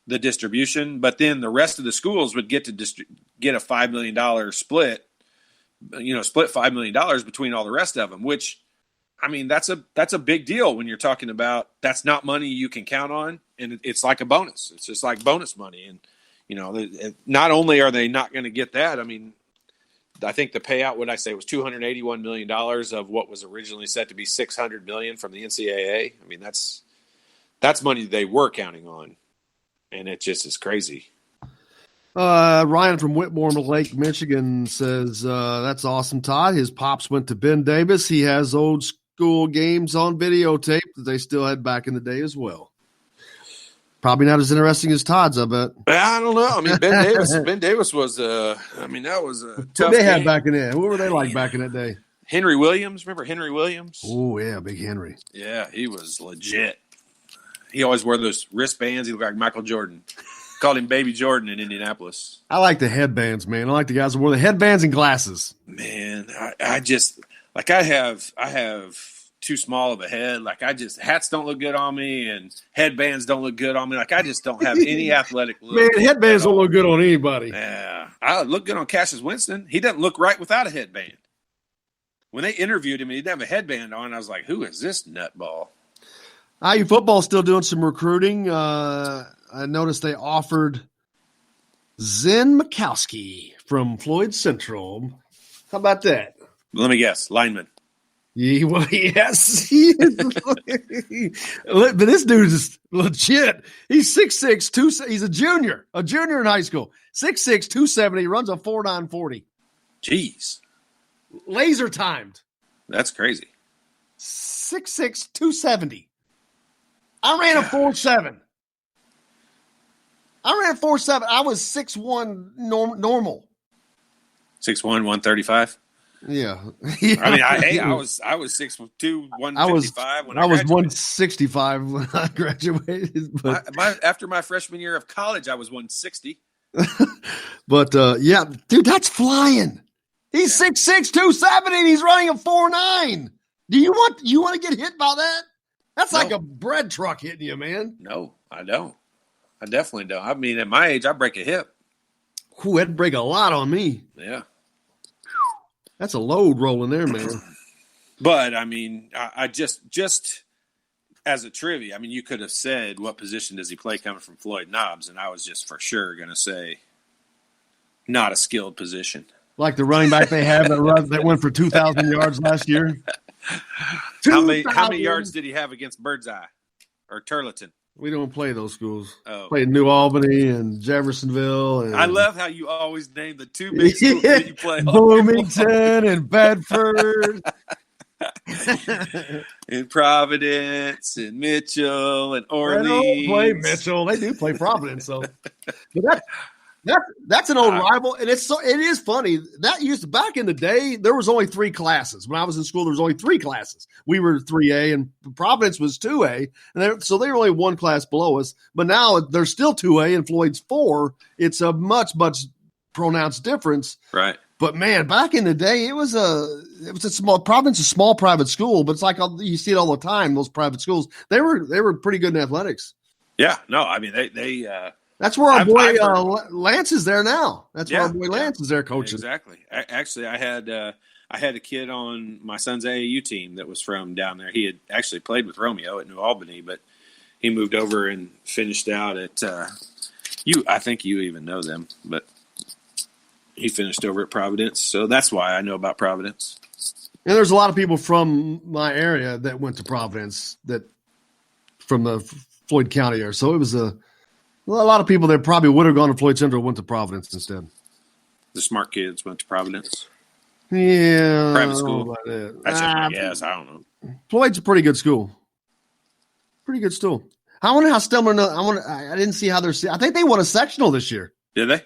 the distribution. But then the rest of the schools would get to get a $5 million split. Split $5 million between all the rest of them, which, I mean, that's a big deal when you're talking about that's not money you can count on, and it's like a bonus. It's just like bonus money, and not only are they not going to get that, I mean, I think the payout, what I say, was $281 million of what was originally set to be $600 million from the NCAA. I mean, that's money they were counting on, and it just is crazy. Ryan from Whitmore, Lake, Michigan says, that's awesome, Todd. His pops went to Ben Davis. He has old school games on videotape that they still had back in the day as well. Probably not as interesting as Todd's, I bet. I don't know. I mean, Ben Davis was, that was a tough What they had game. back in there? What were they like back in that day? Henry Williams. Remember Henry Williams? Oh, yeah, Big Henry. Yeah, he was legit. He always wore those wristbands. He looked like Michael Jordan. Called him Baby Jordan in Indianapolis. I like the headbands, man. I like the guys who wore the headbands and glasses. Man, I just like I have too small of a head. Like hats don't look good on me, and headbands don't look good on me. Like I just don't have any athletic look. Man, headbands don't look good on anybody. Yeah, I look good on Cassius Winston. He doesn't look right without a headband. When they interviewed him, he didn't have a headband on. I was like, who is this nutball? IU football still doing some recruiting. I noticed they offered Zen Mikowski from Floyd Central. How about that? Let me guess, lineman. Yeah, well, yes, he is. But this dude is legit. He's 6'6", he's a junior in high school. 6'6", 270, runs a 4.9 40. Jeez. Laser timed. That's crazy. 6'6", 270. I ran a 4.7. I was 6'1", normal. 6'1", 135. Yeah. I mean, I was 6'2", 155 when I was graduated. 165 when I graduated. But, After my freshman year of college, I was 160. but yeah, dude, that's flying. He's 6'6", 270, and he's running a 4.9. Do you want to get hit by that? That's like a bread truck hitting you, man. No, I don't. I definitely don't. I mean, at my age, I break a hip. Ooh, that'd break a lot on me. Yeah. That's a load rolling there, man. But, I mean, I just as a trivia, I mean, you could have said, what position does he play coming from Floyd Knobs? And I was just for sure going to say, not a skilled position. Like the running back they have that went for 2,000 yards last year. How many yards did he have against Birdseye or Turleton? We don't play those schools. Oh. Played New Albany and Jeffersonville. And I love how you always name the two big schools that you play. Bloomington and Bedford. And Providence and Mitchell and Orleans. They don't play Mitchell. They do play Providence, though. But that's an old rival, and it is funny. That used to, back in the day, there was only 3 classes. When I was in school, there was only 3 classes. We were 3A, and Providence was 2A, and so they were only 1 class below us. But now they're still 2A, and Floyd's 4. It's a much pronounced difference. Right. But man, back in the day, it was a small Providence, a small private school, but it's like you see it all the time. Those private schools, they were pretty good in athletics. Yeah. No, I mean they. That's where our boy Lance is there now. That's where our boy Lance is there coaching. Exactly. Actually, I had a kid on my son's AAU team that was from down there. He had actually played with Romeo at New Albany, but he moved over and finished out at I think you even know them, but he finished over at Providence. So that's why I know about Providence. And there's a lot of people from my area that went to Providence from the Floyd County area. So it was a lot of people that probably would have gone to Floyd Central went to Providence instead. The smart kids went to Providence. Yeah. Private school. That's just my guess. I don't know. Floyd's a pretty good school. Pretty good school. I wonder how Stelmer. I didn't see how they're. I think they won a sectional this year. Did they?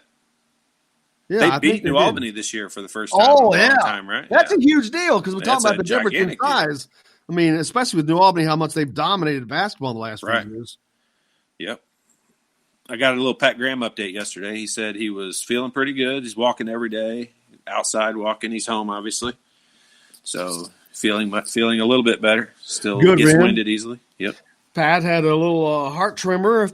They beat New Albany this year for the first time in a long time, right? That's a huge deal because we're talking about the difference in gigantic size. I mean, especially with New Albany, how much they've dominated basketball in the last few years. Yep. I got a little Pat Graham update yesterday. He said he was feeling pretty good. He's walking every day, outside walking. He's home, obviously. So feeling a little bit better. Still good, gets man. winded easily. Yep. Pat had a little heart tremor a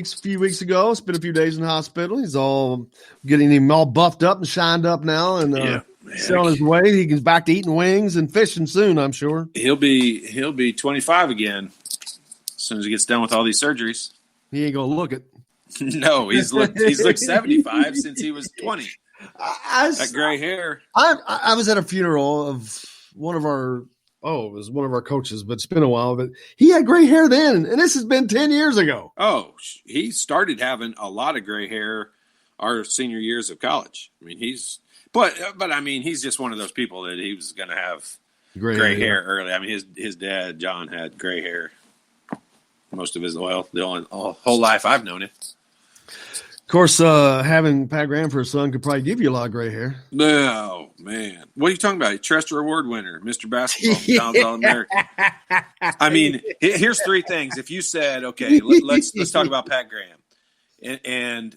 few weeks ago. Spent a few days in the hospital. He's all getting him all buffed up and shined up now, and still on his way. He gets back to eating wings and fishing soon, I'm sure. He'll be 25 again as soon as he gets done with all these surgeries. He ain't gonna look it. No, he's looked 75 since he was 20. That gray hair. I was at a funeral of one of our coaches, but it's been a while. But he had gray hair then, and this has been 10 years ago. Oh, he started having a lot of gray hair our senior years of college. I mean, but I mean, he's just one of those people that he was going to have gray hair early. I mean, his dad John had gray hair most of his whole life I've known him. Of course, having Pat Graham for a son could probably give you a lot of gray hair. No, man. What are you talking about? Trester Award winner, Mr. Basketball, McDonald's All-American. I mean, here's three things. If you said, okay, let's talk about Pat Graham and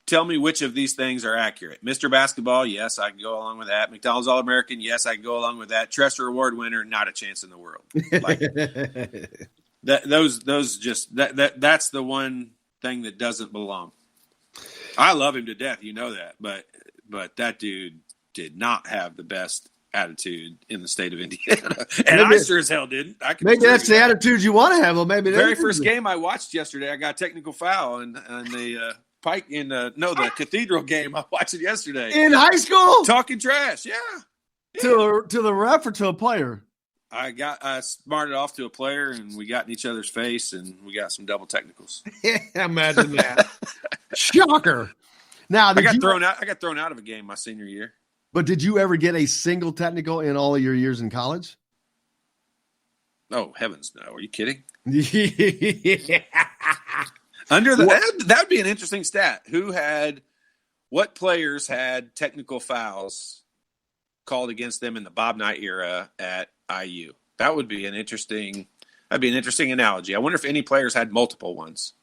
tell me which of these things are accurate. Mr. Basketball, yes, I can go along with that. McDonald's All-American, yes, I can go along with that. Trester Award winner, not a chance in the world. Like that's the one thing that doesn't belong. I love him to death, you know that, but that dude did not have the best attitude in the state of Indiana, and I sure as hell didn't. Maybe that's the attitude you want to have. Well, maybe the very first game I watched yesterday, I got a technical foul, and the Pike the Cathedral game. I watched it yesterday in high school, talking trash. Yeah. To the ref or to a player. I smarted off to a player, and we got in each other's face, and we got some double technicals. Imagine that. Shocker. Now, I got thrown out of a game my senior year. But did you ever get a single technical in all of your years in college? Oh, heavens no. Are you kidding? Yeah. That would be an interesting stat. What players had technical fouls called against them in the Bob Knight era at IU? That would be an interesting analogy. I wonder if any players had multiple ones.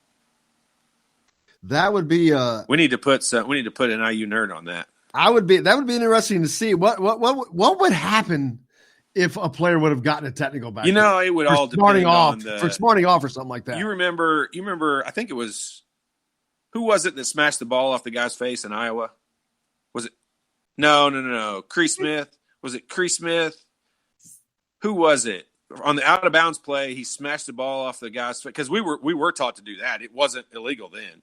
That would be we need to put an IU nerd on that. That would be interesting to see what would happen if a player would have gotten a technical back. It would all depend on smarting off or something like that. You remember I think it was, who was it that smashed the ball off the guy's face in Iowa? Was it No. Cree Smith. Was it Cree Smith? Who was it? On the out of bounds play, he smashed the ball off the guy's face, because we were taught to do that. It wasn't illegal then.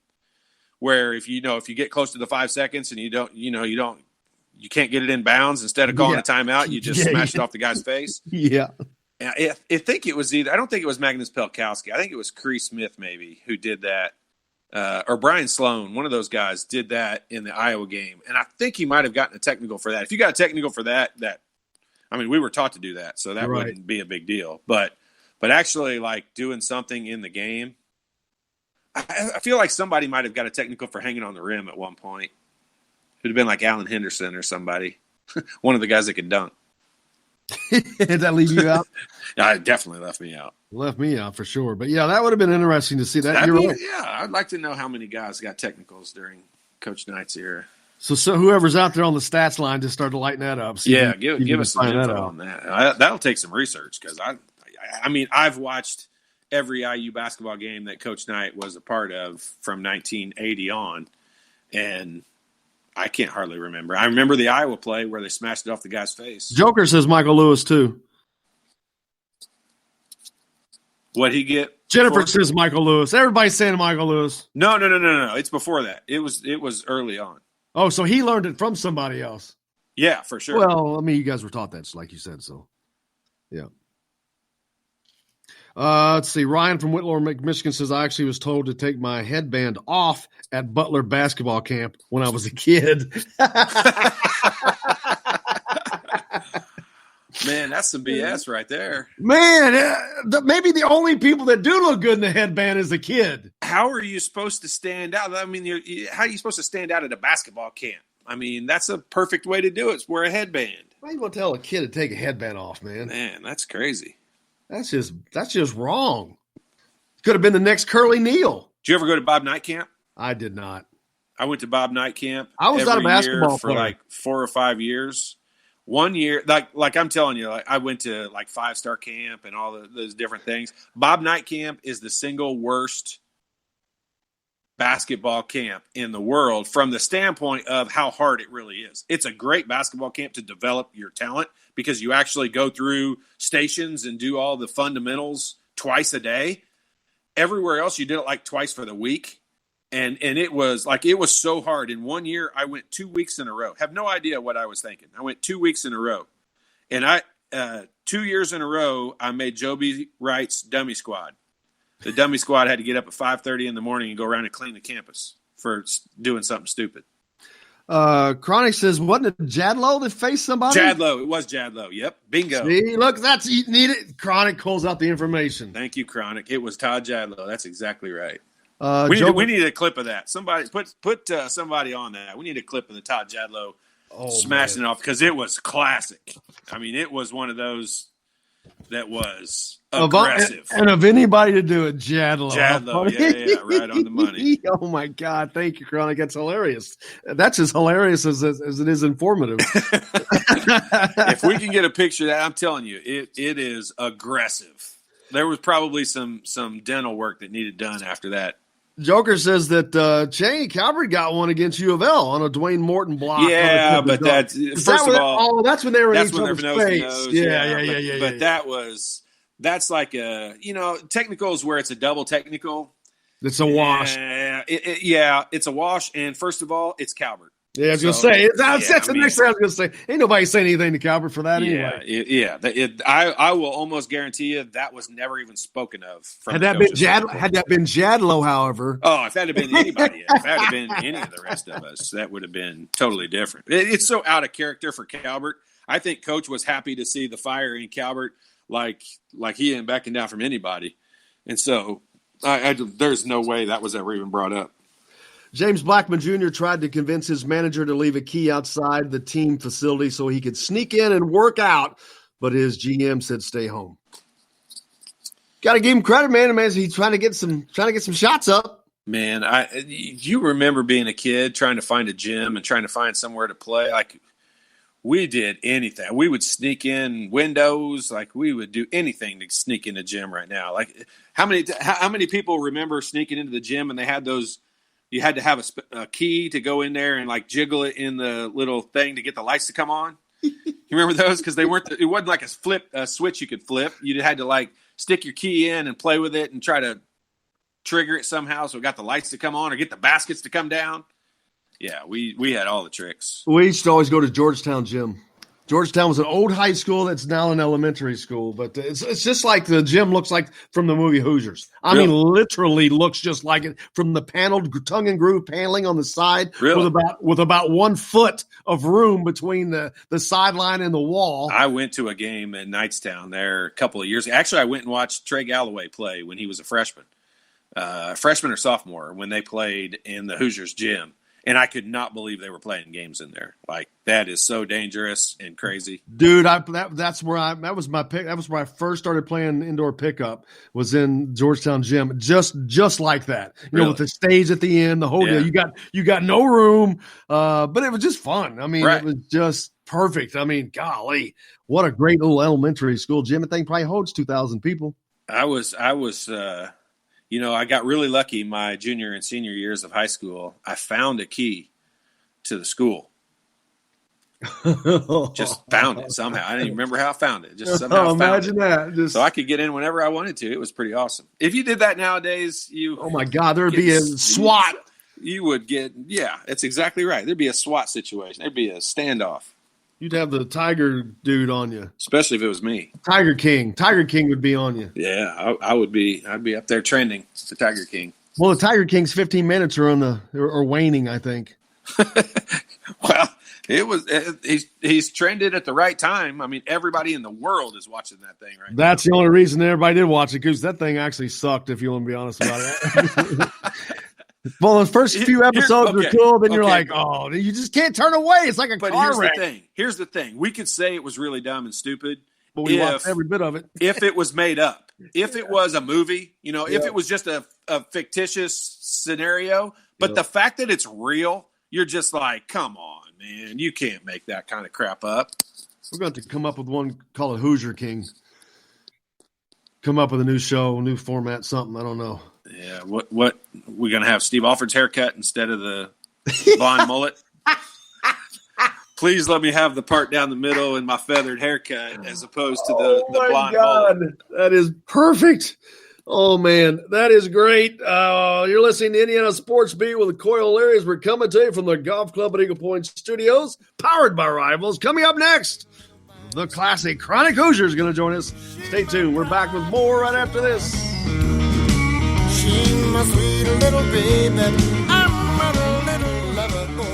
Where if you get close to the 5 seconds and you can't get it in bounds, instead of calling a timeout, you just smash it off the guy's face. Yeah. I think it was I don't think it was Magnus Pelkowski. I think it was Cree Smith maybe who did that. Or Brian Sloan, one of those guys, did that in the Iowa game. And I think he might have gotten a technical for that. If you got a technical for that, we were taught to do that, so that wouldn't be a big deal. But actually, like, doing something in the game, I feel like somebody might have got a technical for hanging on the rim at one point. It would have been like Alan Henderson or somebody, one of the guys that could dunk. Did that leave you out? It definitely left me out. Left me out for sure. But, yeah, that would have been interesting to see that. Right. Yeah, I'd like to know how many guys got technicals during Coach Knight's era. So whoever's out there on the stats line just started lighting that up. Yeah, give us some info on that. That'll take some research, because I've watched every IU basketball game that Coach Knight was a part of from 1980 on, and I can't hardly remember. I remember the Iowa play where they smashed it off the guy's face. Joker says Michael Lewis too. What'd he get? Jennifer says Michael Lewis. Everybody's saying Michael Lewis. No. It's before that. It was early on. Oh, so he learned it from somebody else. Yeah, for sure. Well, you guys were taught that, just like you said, so yeah. Let's see. Ryan from Whitlow, Michigan says, I actually was told to take my headband off at Butler basketball camp when I was a kid. Man, that's some BS right there. Man, maybe the only people that do look good in the headband is a kid. how are you supposed to stand out? I mean, how are you supposed to stand out at a basketball camp? I mean, that's a perfect way to do it. It's wear a headband. Why you gonna tell a kid to take a headband off, man? Man, that's crazy. That's just wrong. Could have been the next Curly Neal. Did you ever go to Bob Knight camp? I did not. I went to Bob Knight camp. I was not a basketball for player. like 4 or 5 years. 1 year, like I'm telling you, like I went to like 5-star camp and all those different things. Bob Knight camp is the single worst basketball camp in the world from the standpoint of how hard it really is. It's a great basketball camp to develop your talent because you actually go through stations and do all the fundamentals twice a day. Everywhere else, you did it like twice for the week. And it was so hard. In 1 year, I went 2 weeks in a row. Have no idea what I was thinking. I went 2 weeks in a row. And 2 years in a row, I made Joby Wright's dummy squad. The dummy squad had to get up at 5:30 in the morning and go around and clean the campus for doing something stupid. Chronic says, wasn't it Jadlow that faced somebody? Jadlow. It was Jadlow. Yep. Bingo. See, look, you need it. Chronic calls out the information. Thank you, Chronic. It was Todd Jadlow. That's exactly right. We need a clip of that. Somebody put somebody on that. We need a clip of the Todd Jadlow smashing it off because it was classic. I mean, it was one of those that was aggressive. And of anybody to do it, Jadlow. Jadlow, yeah, right on the money. Oh my God, thank you, Chronic. That's hilarious. That's as hilarious as it is informative. If we can get a picture of that, I'm telling you, it is aggressive. There was probably some dental work that needed done after that. Joker says that Cheney Calvert got one against U of L on a Dwayne Morton block. Yeah, but that's first of all, that's when they were in each other's nose face. to nose. Yeah. But that's like technical is where it's a double technical. It's a wash. It's a wash. And first of all, it's Calvert. Yeah, I was going to say. That's the next thing I was going to say. Ain't nobody saying anything to Calvert for that anyway. I will almost guarantee you that was never even spoken of. Had that been Jadlow, however. Oh, if that had been anybody, if that had been any of the rest of us, that would have been totally different. It's so out of character for Calvert. I think Coach was happy to see the fire in Calvert, like he ain't backing down from anybody. And so there's no way that was ever even brought up. James Blackman Jr. tried to convince his manager to leave a key outside the team facility so he could sneak in and work out, but his GM said stay home. Got to give him credit, man. He's trying to get some shots up. Man, you remember being a kid trying to find a gym and trying to find somewhere to play? Like, we did anything. We would sneak in windows. Like, we would do anything to sneak in the gym right now. Like, how many people remember sneaking into the gym and they had those? You had to have a key to go in there and like jiggle it in the little thing to get the lights to come on. You remember those? Because it wasn't like a switch you could flip. You had to like stick your key in and play with it and try to trigger it somehow so it got the lights to come on or get the baskets to come down. Yeah, we had all the tricks. We used to always go to Georgetown gym. Georgetown was an old high school that's now an elementary school, but it's just like the gym looks like from the movie Hoosiers. I mean, literally looks just like it from the paneled tongue and groove paneling on the side with about 1 foot of room between the sideline and the wall. I went to a game at Knightstown there a couple of years ago. Actually, I went and watched Trey Galloway play when he was a freshman or sophomore when they played in the Hoosiers gym. And I could not believe they were playing games in there. Like, that is so dangerous and crazy. Dude, that was my pick. That was where I first started playing indoor pickup, was in Georgetown gym. Just like that. You know, with the stage at the end, the whole deal. You got no room. But it was just fun. I mean, It was just perfect. I mean, golly, what a great little elementary school gym. The thing probably holds 2,000 people. I was I got really lucky my junior and senior years of high school. I found a key to the school. Just found it somehow. I didn't even remember how I found it. Just somehow imagine that. So I could get in whenever I wanted to. It was pretty awesome. If you did that nowadays, oh my God, there'd be a SWAT. You would get, that's exactly right. There'd be a SWAT situation. There'd be a standoff. You'd have the Tiger dude on you. Especially if it was me. Tiger King. Tiger King would be on you. Yeah, I would be. I'd be up there trending. It's the Tiger King. Well, the Tiger King's 15 minutes are waning, I think. Well, he's trended at the right time. I mean, everybody in the world is watching that thing right now. That's the only reason everybody did watch it, because that thing actually sucked, if you want to be honest about it. Well, the first few episodes were cool, then you're like, but, oh, you just can't turn away. It's like a car wreck. Here's the thing. We could say it was really dumb and stupid, but we watched every bit of it. If it was made up, if it was a movie, if it was just a fictitious scenario, but the fact that it's real, you're just like, come on, man, you can't make that kind of crap up. We're going to come up with one, call it Hoosier King. Come up with a new show, new format, something. I don't know. Yeah, what we're going to have Steve Alford's haircut instead of the blonde mullet? Please let me have the part down the middle and my feathered haircut as opposed to the blonde mullet. That is perfect. Oh, man, that is great. You're listening to Indiana Sports Beat with Coyle O'Leary. We're coming to you from the Golf Club at Eagle Point Studios, powered by Rivals. Coming up next, the classic Chronic Hoosier is going to join us. Stay tuned. We're back with more right after this. She's my sweet little baby. I'm a little lover boy.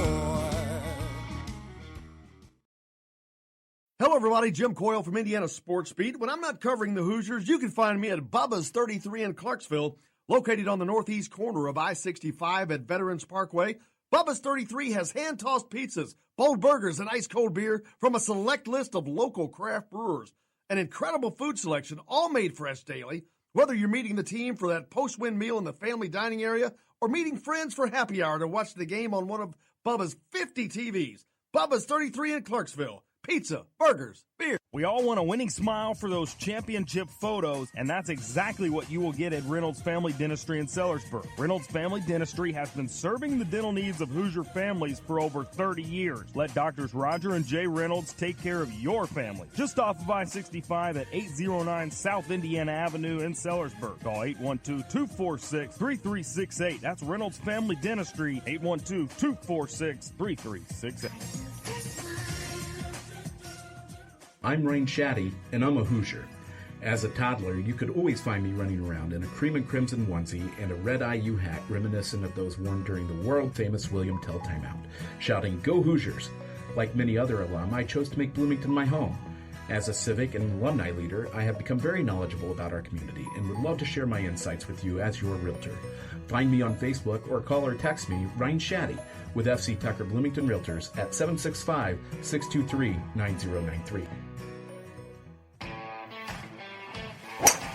Hello, everybody. Jim Coyle from Indiana Sports Beat. When I'm not covering the Hoosiers, you can find me at Bubba's 33 in Clarksville, located on the northeast corner of I-65 at Veterans Parkway. Bubba's 33 has hand-tossed pizzas, bold burgers, and ice-cold beer from a select list of local craft brewers. An incredible food selection, all made fresh daily. Whether you're meeting the team for that post-win meal in the family dining area or meeting friends for happy hour to watch the game on one of Bubba's 50 TVs. Bubba's 33 in Clarksville. Pizza, burgers, beer. We all want a winning smile for those championship photos, and that's exactly what you will get at Reynolds Family Dentistry in Sellersburg. Reynolds Family Dentistry has been serving the dental needs of Hoosier families for over 30 years. Let Doctors Roger and Jay Reynolds take care of your family. Just off of I-65 at 809 South Indiana Avenue in Sellersburg. Call 812-246-3368. That's Reynolds Family Dentistry, 812-246-3368. I'm Rain Shaddy, and I'm a Hoosier. As a toddler, you could always find me running around in a cream and crimson onesie and a red IU hat reminiscent of those worn during the world-famous William Tell timeout, shouting, "Go Hoosiers!" Like many other alum, I chose to make Bloomington my home. As a civic and alumni leader, I have become very knowledgeable about our community and would love to share my insights with you as your realtor. Find me on Facebook or call or text me, Ryan Shaddy, with FC Tucker Bloomington Realtors at 765-623-9093.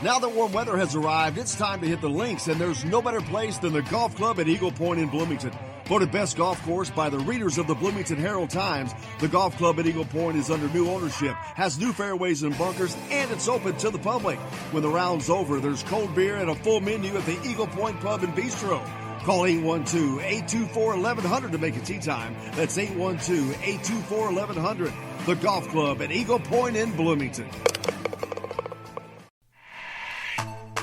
Now that warm weather has arrived, it's time to hit the links, and there's no better place than the Golf Club at Eagle Point in Bloomington. Voted best golf course by the readers of the Bloomington Herald-Times, the Golf Club at Eagle Point is under new ownership, has new fairways and bunkers, and it's open to the public. When the round's over, there's cold beer and a full menu at the Eagle Point Pub and Bistro. Call 812-824-1100 to make a tee time. That's 812-824-1100. The Golf Club at Eagle Point in Bloomington.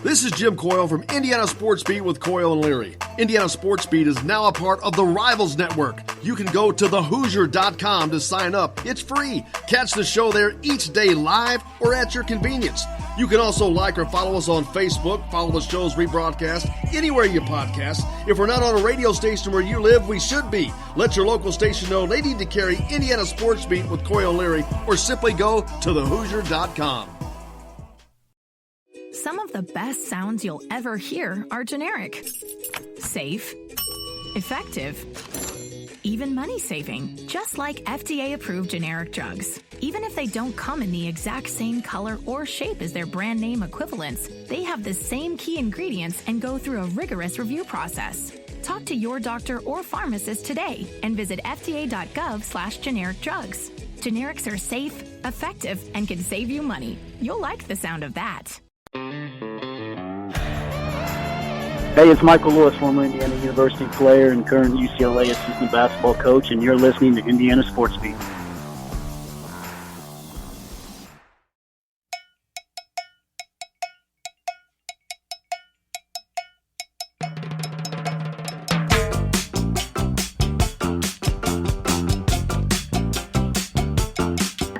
This is Jim Coyle from Indiana Sports Beat with Coyle and Leary. Indiana Sports Beat is now a part of the Rivals Network. You can go to thehoosier.com to sign up. It's free. Catch the show there each day live or at your convenience. You can also like or follow us on Facebook, follow the show's rebroadcast anywhere you podcast. If we're not on a radio station where you live, we should be. Let your local station know they need to carry Indiana Sports Beat with Coyle and Leary, or simply go to thehoosier.com. Some of the best sounds you'll ever hear are generic, safe, effective, even money-saving, just like FDA-approved generic drugs. Even if they don't come in the exact same color or shape as their brand name equivalents, they have the same key ingredients and go through a rigorous review process. Talk to your doctor or pharmacist today and visit fda.gov/generic drugs. Generics are safe, effective, and can save you money. You'll like the sound of that. Hey, it's Michael Lewis, former Indiana University player and current UCLA assistant basketball coach, and you're listening to Indiana Sports Beat.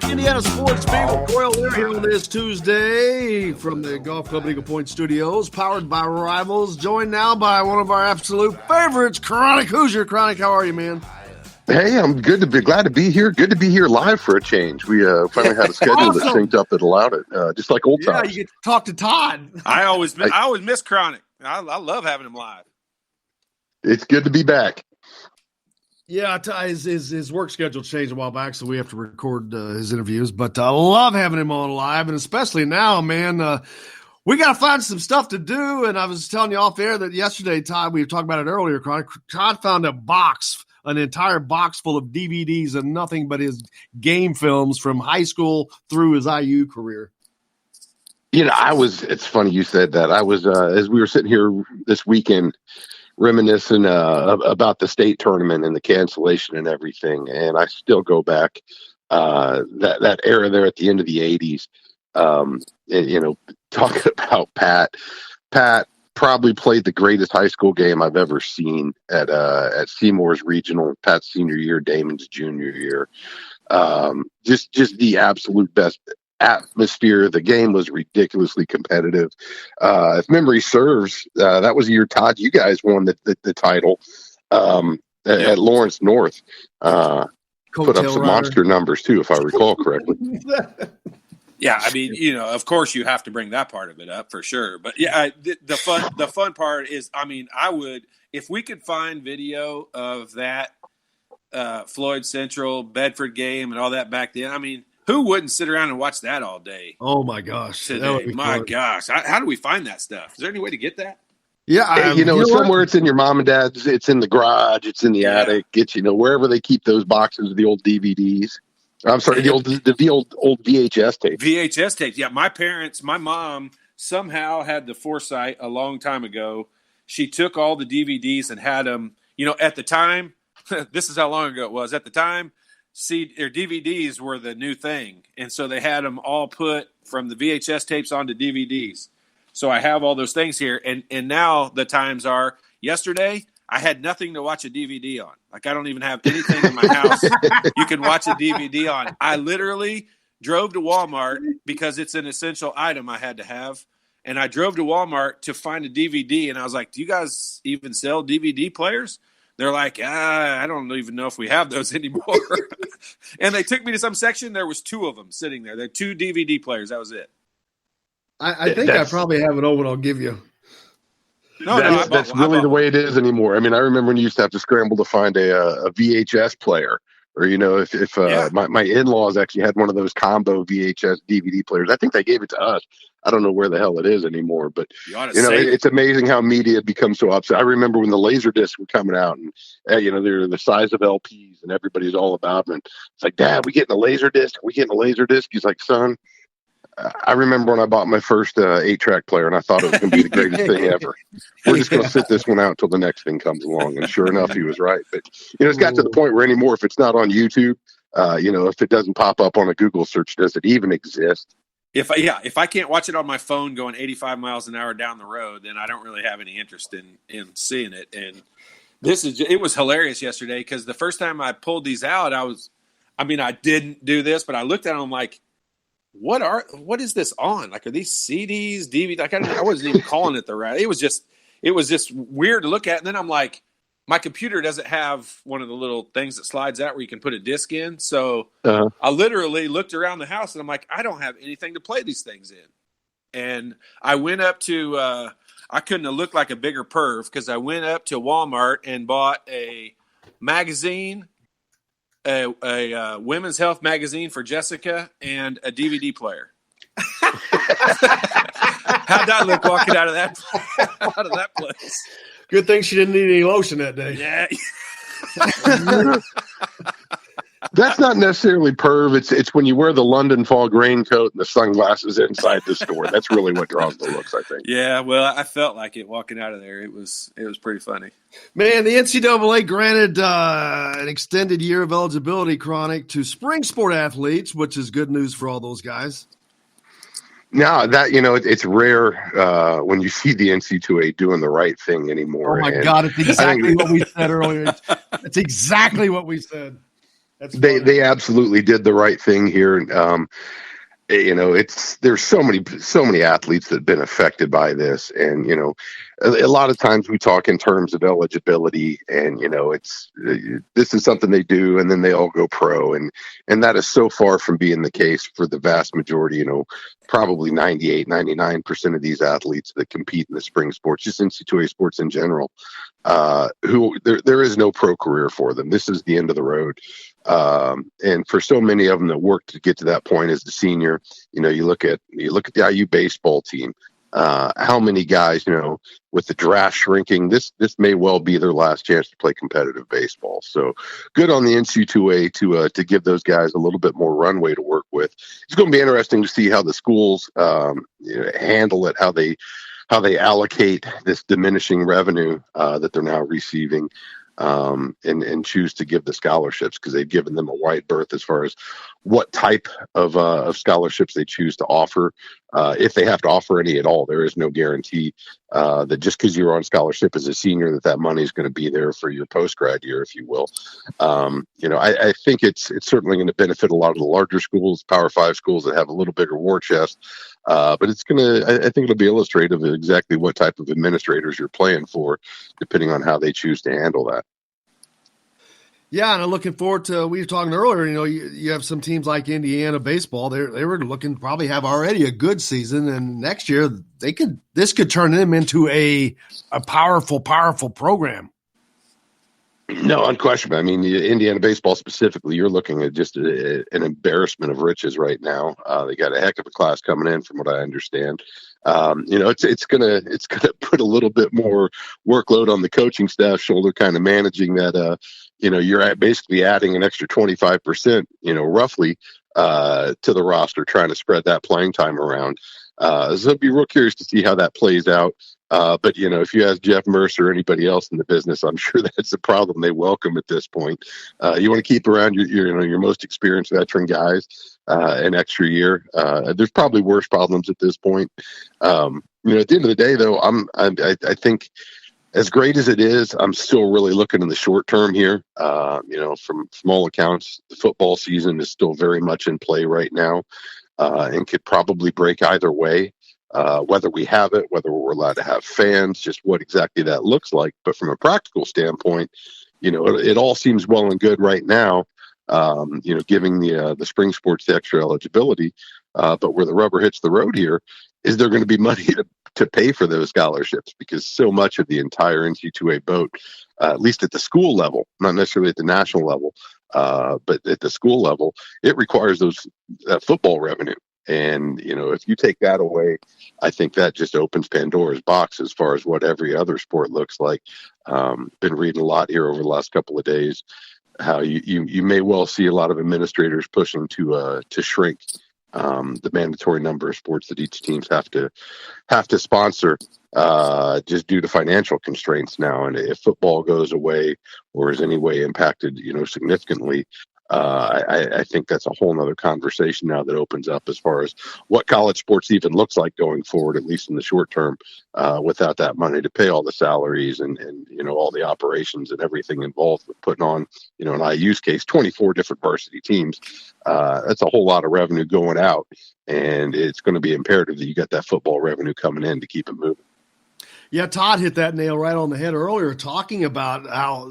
Indiana Sports Beat with Coyle Leary here on this Tuesday from the Golf Club at Eagle Point Studios, powered by Rivals, joined now by one of our absolute favorites, Chronic Hoosier. Chronic, how are you, man? Hey, I'm glad to be here. Good to be here live for a change. We finally had a schedule that synced up that allowed it, just like old times. Yeah, you get to talk to Todd. I always miss Chronic. I love having him live. It's good to be back. Yeah, his work schedule changed a while back, so we have to record his interviews. But I love having him on live, and especially now, man. We got to find some stuff to do. And I was telling you off air that yesterday, Todd, we were talking about it earlier. Todd found an entire box full of DVDs and nothing but his game films from high school through his IU career. It's funny you said that. I was, as we were sitting here this weekend, reminiscing about the state tournament and the cancellation and everything. And I still go back that era there at the end of the 80s. Talking about Pat probably played the greatest high school game I've ever seen at Seymour's Regional, Pat's senior year, Damon's junior year. Just the absolute best atmosphere. The game was ridiculously competitive. If memory serves, that was the year, Todd, you guys won the title at Lawrence North. Put up some monster numbers too, if I recall correctly. Yeah, I mean, of course you have to bring that part of it up for sure. But yeah, the fun part is, I mean, I would, if we could find video of that Floyd Central Bedford game and all that back then, I mean, who wouldn't sit around and watch that all day? Oh my gosh! Today, my gosh, how do we find that stuff? Is there any way to get that? Yeah, somewhere it's in your mom and dad's, it's in the garage, it's in the attic, it's wherever they keep those boxes of the old DVDs. I'm sorry, the old VHS tapes. VHS tapes. Yeah, my mom somehow had the foresight a long time ago. She took all the DVDs and had them. At the time, this is how long ago it was. At the time, DVDs were the new thing, and so they had them all put from the VHS tapes onto DVDs. So I have all those things here, and now the times are. Yesterday, I had nothing to watch a DVD on. Like, I don't even have anything in my house you can watch a DVD on. I literally drove to Walmart because it's an essential item I had to have. And I drove to Walmart to find a DVD. And I was like, do you guys even sell DVD players? They're like, I don't even know if we have those anymore. And they took me to some section. There was two of them sitting there. There are two DVD players. That was it. I think I probably have it over. I'll give you. That's really the way it is anymore. I mean, I remember when you used to have to scramble to find a VHS player, or if my in-laws actually had one of those combo VHS DVD players. I think they gave it to us. I don't know where the hell it is anymore, but it's amazing how media becomes so upset. I remember when the laser discs were coming out, and they're the size of LPs, and everybody's all about them. And it's like, Dad, we getting a laser disc? We getting a laser disc? He's like, son. I remember when I bought my first 8-track player, and I thought it was going to be the greatest thing ever. We're just going to sit this one out until the next thing comes along. And sure enough, he was right. But it's got to the point where anymore, if it's not on YouTube, if it doesn't pop up on a Google search, does it even exist? If I can't watch it on my phone going 85 miles an hour down the road, then I don't really have any interest in seeing it. And it was hilarious yesterday because the first time I pulled these out, I didn't do this, but I looked at them like, what is this on? Like, are these CDs, DVD? Like, I wasn't even calling it the right. It was just weird to look at. And then I'm like, my computer doesn't have one of the little things that slides out where you can put a disc in. So I literally looked around the house and I'm like, I don't have anything to play these things in. And I went up to, I couldn't have looked like a bigger perv because I went up to Walmart and bought a magazine, a women's health magazine for Jessica, and a DVD player. How'd that look walking out of that place? Good thing she didn't need any lotion that day. Yeah. That's not necessarily perv. It's when you wear the London fog raincoat and the sunglasses inside the store. That's really what draws the looks, I think. Yeah, well, I felt like it walking out of there. It was pretty funny. Man, the NCAA granted an extended year of eligibility, Chronic, to spring sport athletes, which is good news for all those guys. Now that it's rare when you see the NCAA doing the right thing anymore. Oh my God, it's exactly what we said earlier. It's exactly what we said. They absolutely did the right thing here. there's so many athletes that have been affected by this, and a lot of times we talk in terms of eligibility, and this is something they do and then they all go pro, and that is so far from being the case for the vast majority. Probably 98-99% of these athletes that compete in the spring sports, just NCAA sports in general, who there is no pro career for them. This is the end of the road. And for so many of them that work to get to that point as the senior, you look at the IU baseball team, how many guys, with the draft shrinking, this may well be their last chance to play competitive baseball. So good on the NCAA to give those guys a little bit more runway to work with. It's going to be interesting to see how the schools handle it, how they allocate this diminishing revenue that they're now receiving. And choose to give the scholarships, because they've given them a wide berth as far as what type of scholarships they choose to offer. If they have to offer any at all, there is no guarantee that just because you're on scholarship as a senior that money is going to be there for your post-grad year, if you will. I think it's certainly going to benefit a lot of the larger schools, Power 5 schools that have a little bigger war chest. But I think it'll be illustrative of exactly what type of administrators you're playing for, depending on how they choose to handle that. Yeah, and I'm looking forward to, we were talking earlier, you have some teams like Indiana baseball, they were looking to probably have already a good season, and next year this could turn them into a powerful program. No, unquestionably. I mean, Indiana baseball specifically, you're looking at just an embarrassment of riches right now. They got a heck of a class coming in, from what I understand. It's gonna put a little bit more workload on the coaching staff shoulder, kind of managing that. You're basically adding an extra 25%, roughly, to the roster, trying to spread that playing time around. So I'd be real curious to see how that plays out. But if you ask Jeff Mercer or anybody else in the business, I'm sure that's a problem they welcome at this point. You want to keep around your most experienced veteran guys an extra year. There's probably worse problems at this point. At the end of the day, though, I think, as great as it is, I'm still really looking in the short term here. From all accounts, the football season is still very much in play right now, and could probably break either way. Whether we have it, whether we're allowed to have fans, just what exactly that looks like. But from a practical standpoint, it all seems well and good right now, giving the spring sports the extra eligibility. But where the rubber hits the road here, is there going to be money to pay for those scholarships? Because so much of the entire NC2A boat, at least at the school level, not necessarily at the national level, but at the school level, it requires that football revenue. And, if you take that away, I think that just opens Pandora's box as far as what every other sport looks like. Been reading a lot here over the last couple of days, how you may well see a lot of administrators pushing to shrink the mandatory number of sports that each teams have to sponsor, just due to financial constraints now. And if football goes away or is any way impacted, significantly, I think that's a whole nother conversation now that opens up as far as what college sports even looks like going forward, at least in the short term, without that money to pay all the salaries and all the operations and everything involved with putting on, in IU's case, 24 different varsity teams. That's a whole lot of revenue going out, and it's going to be imperative that you got that football revenue coming in to keep it moving. Yeah, Todd hit that nail right on the head earlier, talking about how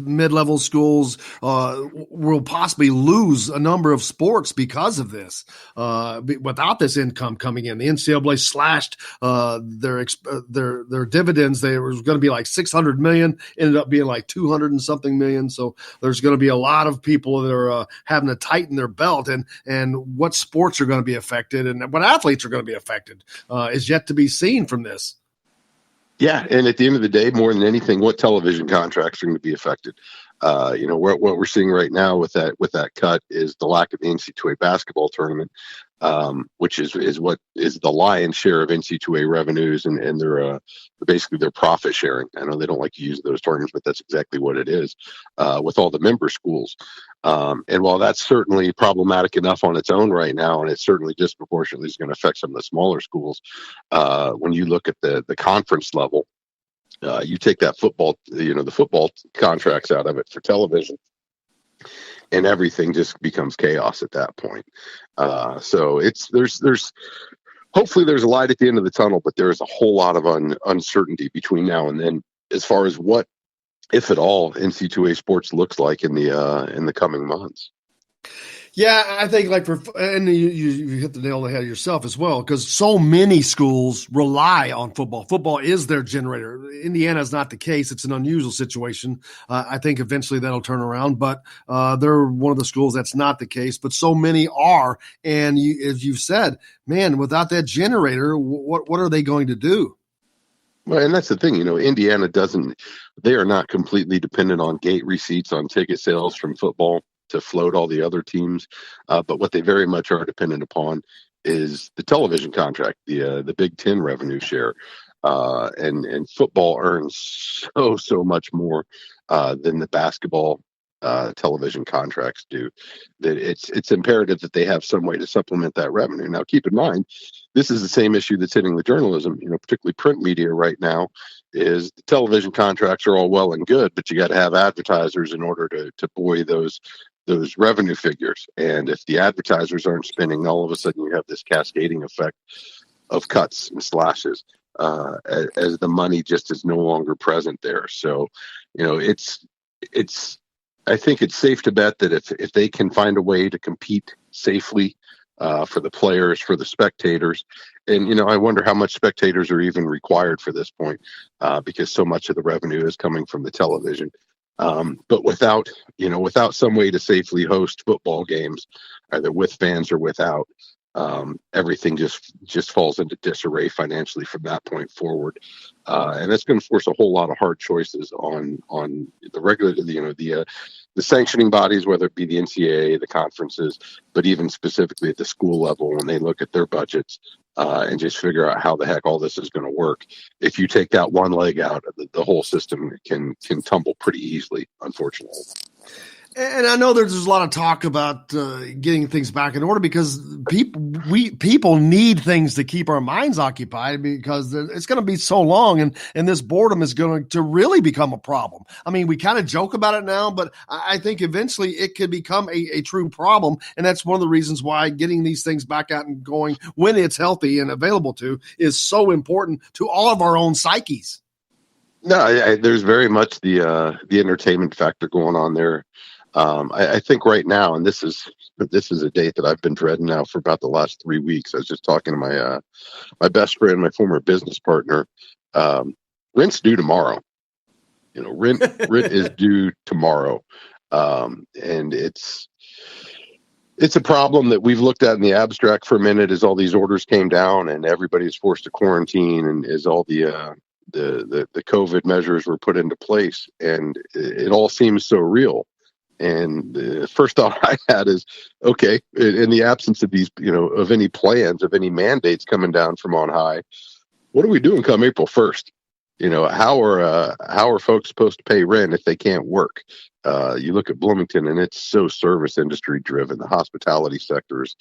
mid-level schools will possibly lose a number of sports because of this. Without this income coming in, the NCAA slashed their dividends. They were going to be like $600 million, ended up being like 200 and something million. So there's going to be a lot of people that are having to tighten their belt, and what sports are going to be affected and what athletes are going to be affected is yet to be seen from this. Yeah, and at the end of the day, more than anything, what television contracts are going to be affected? What we're seeing right now with that cut is the lack of the NC2A basketball tournament, which is what is the lion's share of NC2A revenues and their basically their profit sharing. I know they don't like to use those terms, but that's exactly what it is with all the member schools. And while that's certainly problematic enough on its own right now, and it certainly disproportionately is going to affect some of the smaller schools, when you look at the conference level, you take that football, the football contracts out of it for television, and everything just becomes chaos at that point. So there's hopefully there's a light at the end of the tunnel, but there is a whole lot of uncertainty between now and then as far as what, if at all, NC2A sports looks like in the coming months. Yeah, I think and you hit the nail on the head yourself as well, because so many schools rely on football. Football is their generator. Indiana is not the case. It's an unusual situation. I think eventually that'll turn around, but they're one of the schools that's not the case. But so many are, and as you've said, man, without that generator, what are they going to do? Well, and that's the thing, Indiana they are not completely dependent on gate receipts on ticket sales from football to float all the other teams. But what they very much are dependent upon is the television contract, the Big Ten revenue share. And football earns so much more than the basketball television contracts do, that it's imperative that they have some way to supplement that revenue. Now, keep in mind, this is the same issue that's hitting the journalism, particularly print media right now, is the television contracts are all well and good, but you got to have advertisers in order to buoy those revenue figures. And if the advertisers aren't spending, all of a sudden you have this cascading effect of cuts and slashes as the money just is no longer present there. So, I think it's safe to bet that if they can find a way to compete safely for the players, for the spectators, and I wonder how much spectators are even required for this point, because so much of the revenue is coming from the television. But without some way to safely host football games, either with fans or without, everything just falls into disarray financially from that point forward. And that's going to force a whole lot of hard choices on the regular, the sanctioning bodies, whether it be the NCAA, the conferences, but even specifically at the school level when they look at their budgets and just figure out how the heck all this is going to work. If you take that one leg out, the whole system can tumble pretty easily, unfortunately. And I know there's a lot of talk about getting things back in order, because people need things to keep our minds occupied, because it's going to be so long, and this boredom is going to really become a problem. I mean, we kind of joke about it now, but I think eventually it could become a true problem, and that's one of the reasons why getting these things back out and going when it's healthy and available to is so important to all of our own psyches. No, there's very much the entertainment factor going on there. I think right now, and this is a date that I've been dreading now for about the last 3 weeks. I was just talking to my best friend, my former business partner. Rent's due tomorrow. Rent is due tomorrow, and it's a problem that we've looked at in the abstract for a minute. As all these orders came down and everybody's forced to quarantine, and as all the COVID measures were put into place, and it all seems so real. And the first thought I had is, okay, in the absence of these, of any plans, of any mandates coming down from on high, what are we doing come April 1st? How are folks supposed to pay rent if they can't work? You look at Bloomington, and it's so service industry driven. The hospitality sector is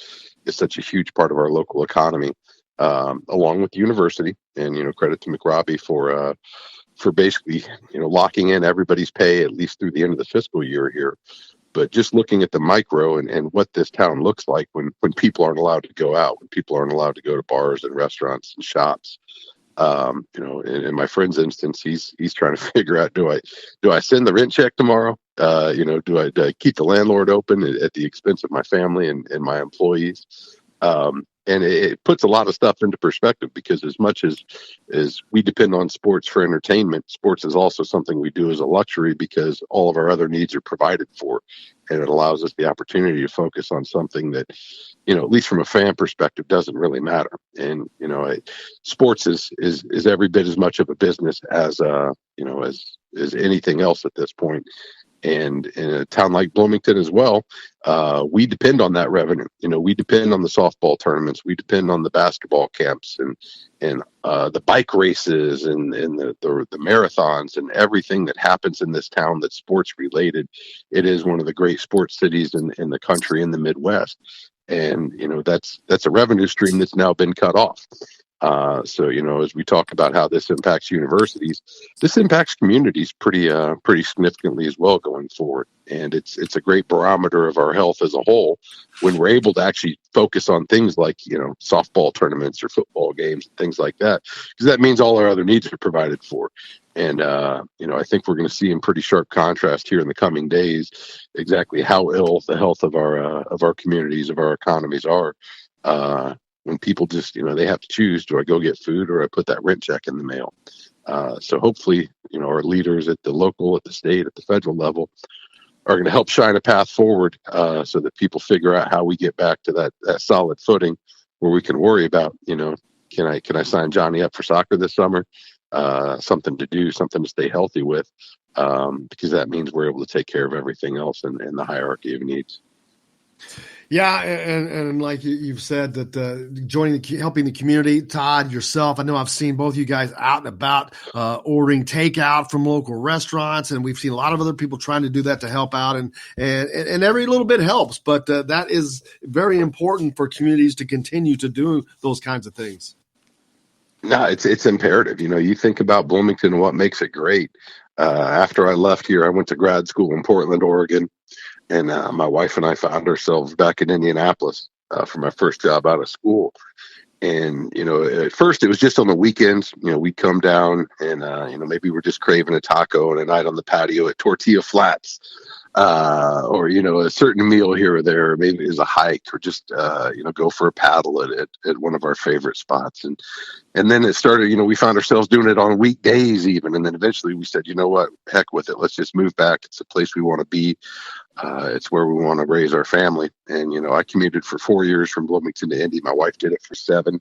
such a huge part of our local economy, along with the university. And credit to McRobbie for basically, locking in everybody's pay at least through the end of the fiscal year here. But just looking at the micro and what this town looks like when people aren't allowed to go out, when people aren't allowed to go to bars and restaurants and shops. In my friend's instance, he's trying to figure out, do I send the rent check tomorrow? Do I keep the landlord open at the expense of my family and my employees? And it puts a lot of stuff into perspective, because as much as we depend on sports for entertainment, sports is also something we do as a luxury, because all of our other needs are provided for. And it allows us the opportunity to focus on something that, at least from a fan perspective, doesn't really matter. And, sports is every bit as much of a business as anything else at this point. And in a town like Bloomington as well, we depend on that revenue. We depend on the softball tournaments. We depend on the basketball camps and the bike races and the marathons and everything that happens in this town that's sports related. It is one of the great sports cities in the country, in the Midwest. And, that's a revenue stream that's now been cut off. So, as we talk about how this impacts universities, this impacts communities pretty significantly as well going forward. And it's a great barometer of our health as a whole when we're able to actually focus on things like, softball tournaments or football games, and things like that, because that means all our other needs are provided for. And, I think we're going to see in pretty sharp contrast here in the coming days exactly how ill the health of our communities, of our economies are. When people just, they have to choose, do I go get food or I put that rent check in the mail? So hopefully, our leaders at the local, at the state, at the federal level are going to help shine a path forward so that people figure out how we get back to that solid footing where we can worry about, can I sign Johnny up for soccer this summer? Something to do, something to stay healthy with, because that means we're able to take care of everything else in the hierarchy of needs. Yeah, and like you've said, that helping the community, Todd, yourself, I know I've seen both you guys out and about ordering takeout from local restaurants, and we've seen a lot of other people trying to do that to help out, and every little bit helps, but that is very important for communities to continue to do those kinds of things. No, it's imperative. You think about Bloomington and what makes it great. After I left here, I went to grad school in Portland, Oregon. And my wife and I found ourselves back in Indianapolis for my first job out of school. And, at first it was just on the weekends. We'd come down and, maybe we're just craving a taco and a night on the patio at Tortilla Flats. Or, a certain meal here or there, or maybe it was a hike, or just, go for a paddle at one of our favorite spots. And then it started, we found ourselves doing it on weekdays even. And then eventually we said, you know what, heck with it. Let's just move back. It's a place we want to be. It's where we want to raise our family. And, I commuted for 4 years from Bloomington to Indy. My wife did it for 7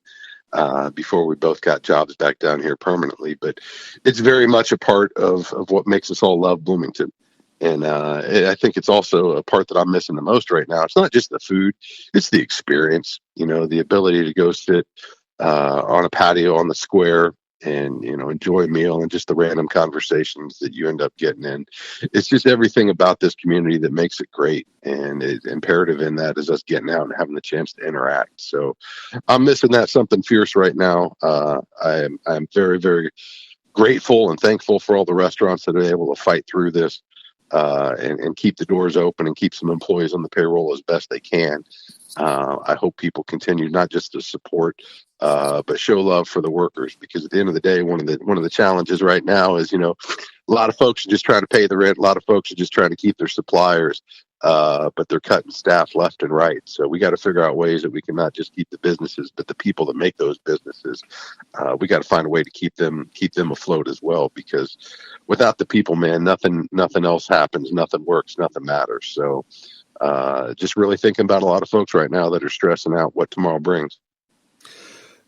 before we both got jobs back down here permanently. But it's very much a part of what makes us all love Bloomington. And I think it's also a part that I'm missing the most right now. It's not just the food, it's the experience, the ability to go sit on a patio on the square and, enjoy a meal and just the random conversations that you end up getting in. It's just everything about this community that makes it great. And it's imperative in that is us getting out and having the chance to interact. So I'm missing that something fierce right now. I'm very, very grateful and thankful for all the restaurants that are able to fight through this. And keep the doors open and keep some employees on the payroll as best they can. I hope people continue not just to support, but show love for the workers, because at the end of the day, one of the challenges right now is, a lot of folks are just trying to pay the rent. A lot of folks are just trying to keep their suppliers, but they're cutting staff left and right. So we got to figure out ways that we can not just keep the businesses, but the people that make those businesses. We got to find a way to keep them afloat as well, because without the people, man, nothing else happens, nothing works, nothing matters. So just really thinking about a lot of folks right now that are stressing out what tomorrow brings.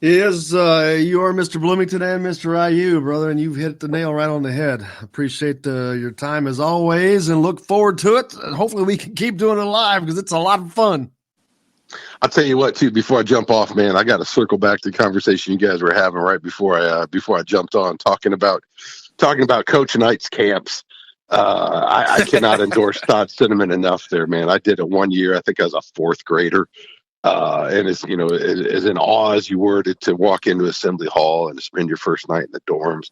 You are Mr. Bloomington and Mr. IU, brother, and you've hit the nail right on the head. Appreciate your time as always and look forward to it. And hopefully we can keep doing it live because it's a lot of fun. I'll tell you what, too, before I jump off, man, I got to circle back to the conversation you guys were having right before I jumped on, talking about Coach Knight's camps. I cannot endorse Todd Cinnamon enough there, man. I did it 1 year. I think I was a 4th grader. And as in awe as you were to walk into Assembly Hall and to spend your first night in the dorms.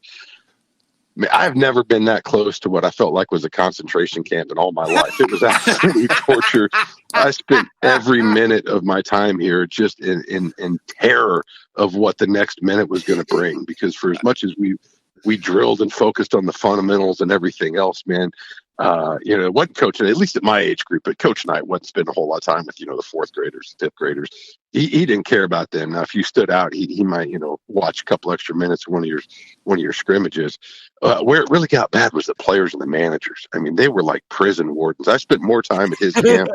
I mean, I've never been that close to what I felt like was a concentration camp in all my life. It was absolute torture. I spent every minute of my time here just in terror of what the next minute was going to bring. Because for as much as we drilled and focused on the fundamentals and everything else, man, it wasn't Coach, at least at my age group, but Coach Knight wasn't spending a whole lot of time with, the 4th graders, 5th graders. He didn't care about them. Now, if you stood out, he might, watch a couple extra minutes of one of your scrimmages. Where it really got bad was the players and the managers. I mean, they were like prison wardens. I spent more time at his camp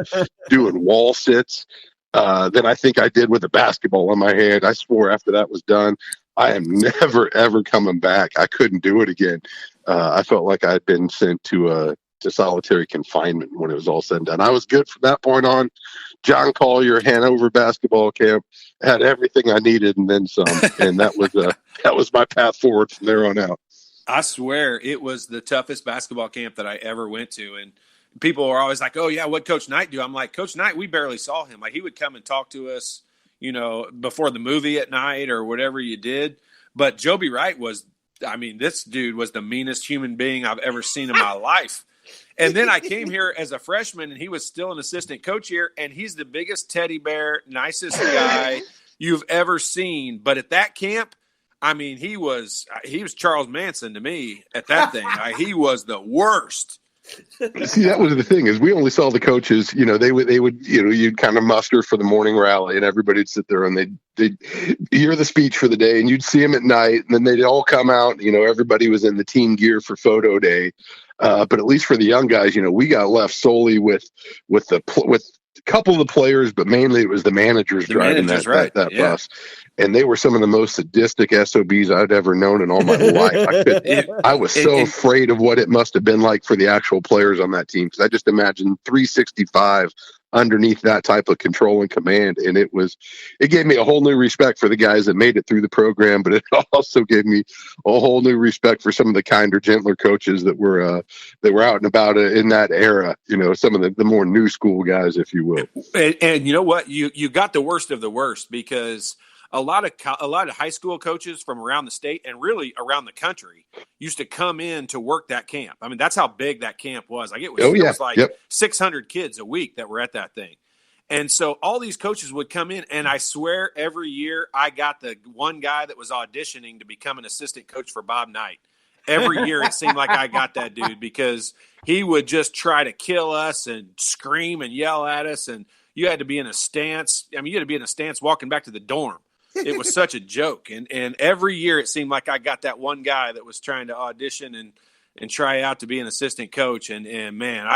doing wall sits than I think I did with a basketball in my hand. I swore after that was done, I am never, ever coming back. I couldn't do it again. I felt like I'd been sent to solitary confinement when it was all said and done. I was good from that point on. John Collier, Hanover basketball camp, had everything I needed and then some. And that was my path forward from there on out. I swear it was the toughest basketball camp that I ever went to. And people are always like, oh, yeah, what'd Coach Knight do? I'm like, Coach Knight, we barely saw him. Like, he would come and talk to us, before the movie at night or whatever you did. But Joby Wright this dude was the meanest human being I've ever seen in my life. And then I came here as a freshman, and he was still an assistant coach here, and he's the biggest teddy bear, nicest guy you've ever seen. But at that camp, he was Charles Manson to me at that thing. He was the worst. See, that was the thing, is we only saw the coaches, they would you'd kind of muster for the morning rally, and everybody'd sit there and they'd hear the speech for the day, and you'd see them at night, and then they'd all come out, everybody was in the team gear for photo day. But at least for the young guys, we got left solely with a couple of the players, but mainly it was the managers driving that bus. And they were some of the most sadistic SOBs I'd ever known in all my life. I was so afraid of what it must have been like for the actual players on that team, because I just imagined 365 underneath that type of control and command. And it gave me a whole new respect for the guys that made it through the program, but it also gave me a whole new respect for some of the kinder, gentler coaches that were out and about in that era, some of the more new school guys, if you will. And you know what? You got the worst of the worst, because a lot of high school coaches from around the state and really around the country used to come in to work that camp. That's how big that camp was. It was like 600 kids a week that were at that thing. And so all these coaches would come in, and I swear every year I got the one guy that was auditioning to become an assistant coach for Bob Knight. Every year it seemed like I got that dude, because he would just try to kill us and scream and yell at us. And you had to be in a stance. You had to be in a stance walking back to the dorm. It was such a joke. And every year it seemed like I got that one guy that was trying to audition and try out to be an assistant coach. And man,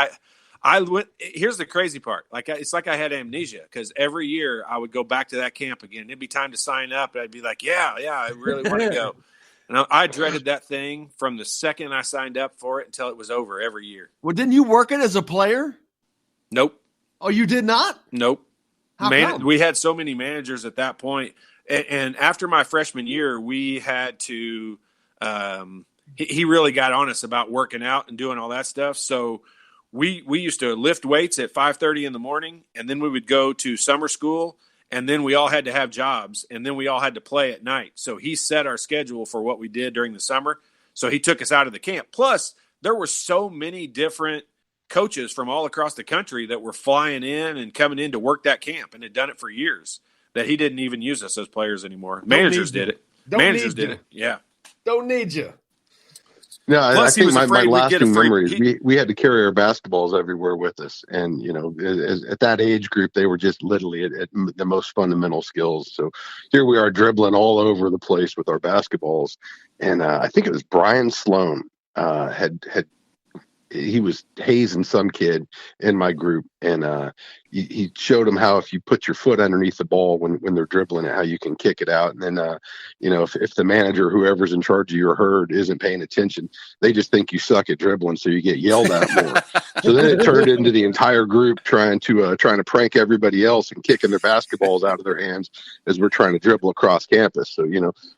I went, here's the crazy part. It's like I had amnesia, because every year I would go back to that camp again. It'd be time to sign up, and I'd be like, yeah, I really want to go. And I dreaded that thing from the second I signed up for it until it was over every year. Well, didn't you work it as a player? Nope. Oh, you did not? Nope. How come? We had so many managers at that point. And after my freshman year, we had to he really got on us about working out and doing all that stuff. So we used to lift weights at 5:30 in the morning, and then we would go to summer school, and then we all had to have jobs, and then we all had to play at night. So he set our schedule for what we did during the summer. So he took us out of the camp. Plus, there were so many different coaches from all across the country that were flying in and coming in to work that camp, and had done it for years, that he didn't even use us as players anymore. Managers did it. Managers did it. Yeah. Don't need you. No, I think my lasting memory is we had to carry our basketballs everywhere with us. And, at that age group, they were just literally at the most fundamental skills. So here we are dribbling all over the place with our basketballs. And I think it was Brian Sloan he was hazing some kid in my group, and he showed him how if you put your foot underneath the ball when they're dribbling it, how you can kick it out. And then, if the manager, whoever's in charge of your herd, isn't paying attention, they just think you suck at dribbling, so you get yelled at more. So then it turned into the entire group trying to prank everybody else and kicking their basketballs out of their hands as we're trying to dribble across campus. So,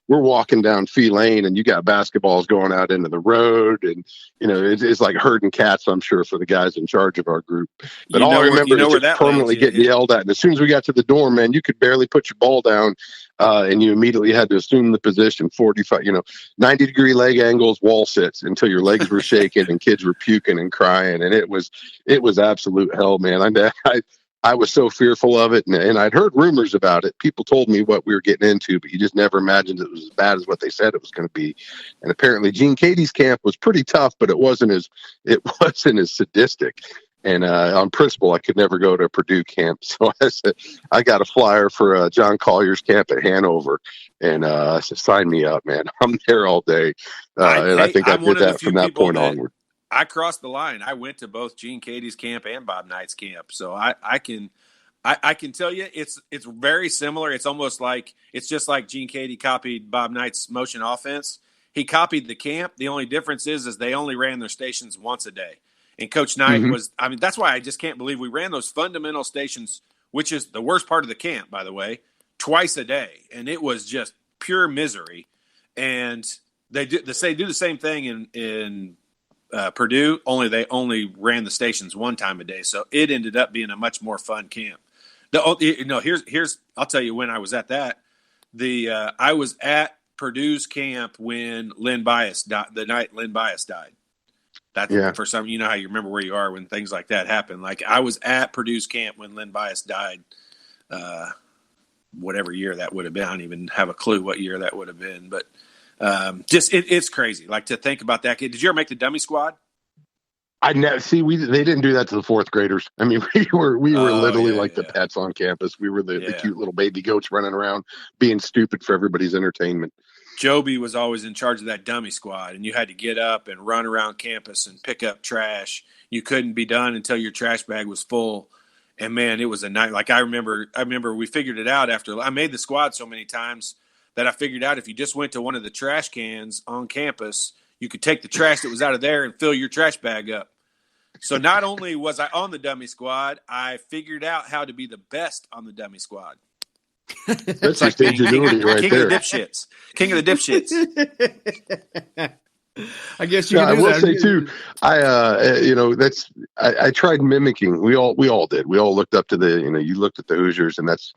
we're walking down Fee Lane, and you got basketballs going out into the road, and, it's like herding cats, I'm sure, for the guys in charge of our group. But all I remember is just permanently getting yelled at. And as soon as we got to the dorm, man, you could barely put your ball down, and you immediately had to assume the position, 45, 90-degree leg angles, wall sits until your legs were shaking and kids were puking and crying. And it was absolute hell, man. I was so fearful of it, and I'd heard rumors about it. People told me what we were getting into, but you just never imagined it was as bad as what they said it was going to be. And apparently Gene Katie's camp was pretty tough, but it wasn't as sadistic. And on principle, I could never go to a Purdue camp. So I said, I got a flyer for John Collier's camp at Hanover. And I said, sign me up, man. I'm there all day. I think I did that from that point onward. I crossed the line. I went to both Gene Katie's camp and Bob Knight's camp. So I can tell you it's very similar. It's almost like it's just like Gene Katie copied Bob Knight's motion offense. He copied the camp. The only difference is they only ran their stations once a day. And Coach Knight that's why I just can't believe we ran those fundamental stations, which is the worst part of the camp, by the way, twice a day. And it was just pure misery. And they do the same thing in Purdue, only they only ran the stations one time a day. So it ended up being a much more fun camp. Here's I'll tell you when I was at that. I was at Purdue's camp when Len Bias died. The night Len Bias died. That's for some. You know how you remember where you are when things like that happen. Like I was at Purdue's camp when Len Bias died. Whatever year that would have been, I don't even have a clue what year that would have been. But it's crazy. Like to think about that kid. Did you ever make the dummy squad? I never see. They didn't do that to the fourth graders. I mean, we were literally the pets on campus. We were the cute little baby goats running around, being stupid for everybody's entertainment. Joby was always in charge of that dummy squad, and you had to get up and run around campus and pick up trash. You couldn't be done until your trash bag was full. And man, it was a night. Like I remember we figured it out after I made the squad so many times that I figured out if you just went to one of the trash cans on campus, you could take the trash that was out of there and fill your trash bag up. So not only was I on the dummy squad, I figured out how to be the best on the dummy squad. That's like king of the dipshits. King of the dipshits. I guess you. I will say too. I tried mimicking. We all did. We all looked up to you looked at the Hoosiers, and that's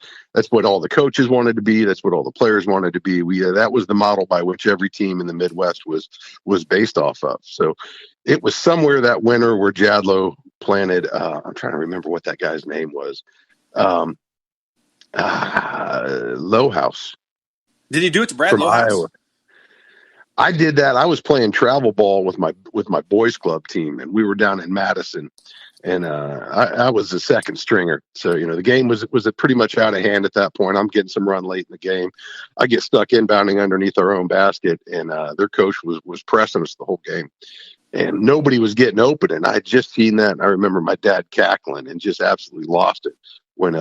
what all the coaches wanted to be. That's what all the players wanted to be. That was the model by which every team in the Midwest was based off of. So it was somewhere that winter where Jadlow planted. I'm trying to remember what that guy's name was. Lowhouse. Did he do it to Brad from Lowhouse? Iowa? I did that. I was playing travel ball with my boys club team, and we were down in Madison, and I was the second stringer. So the game was pretty much out of hand at that point. I'm getting some run late in the game. I get stuck inbounding underneath our own basket, and their coach was pressing us the whole game, and nobody was getting open. And I had just seen that, and I remember my dad cackling and just absolutely lost it when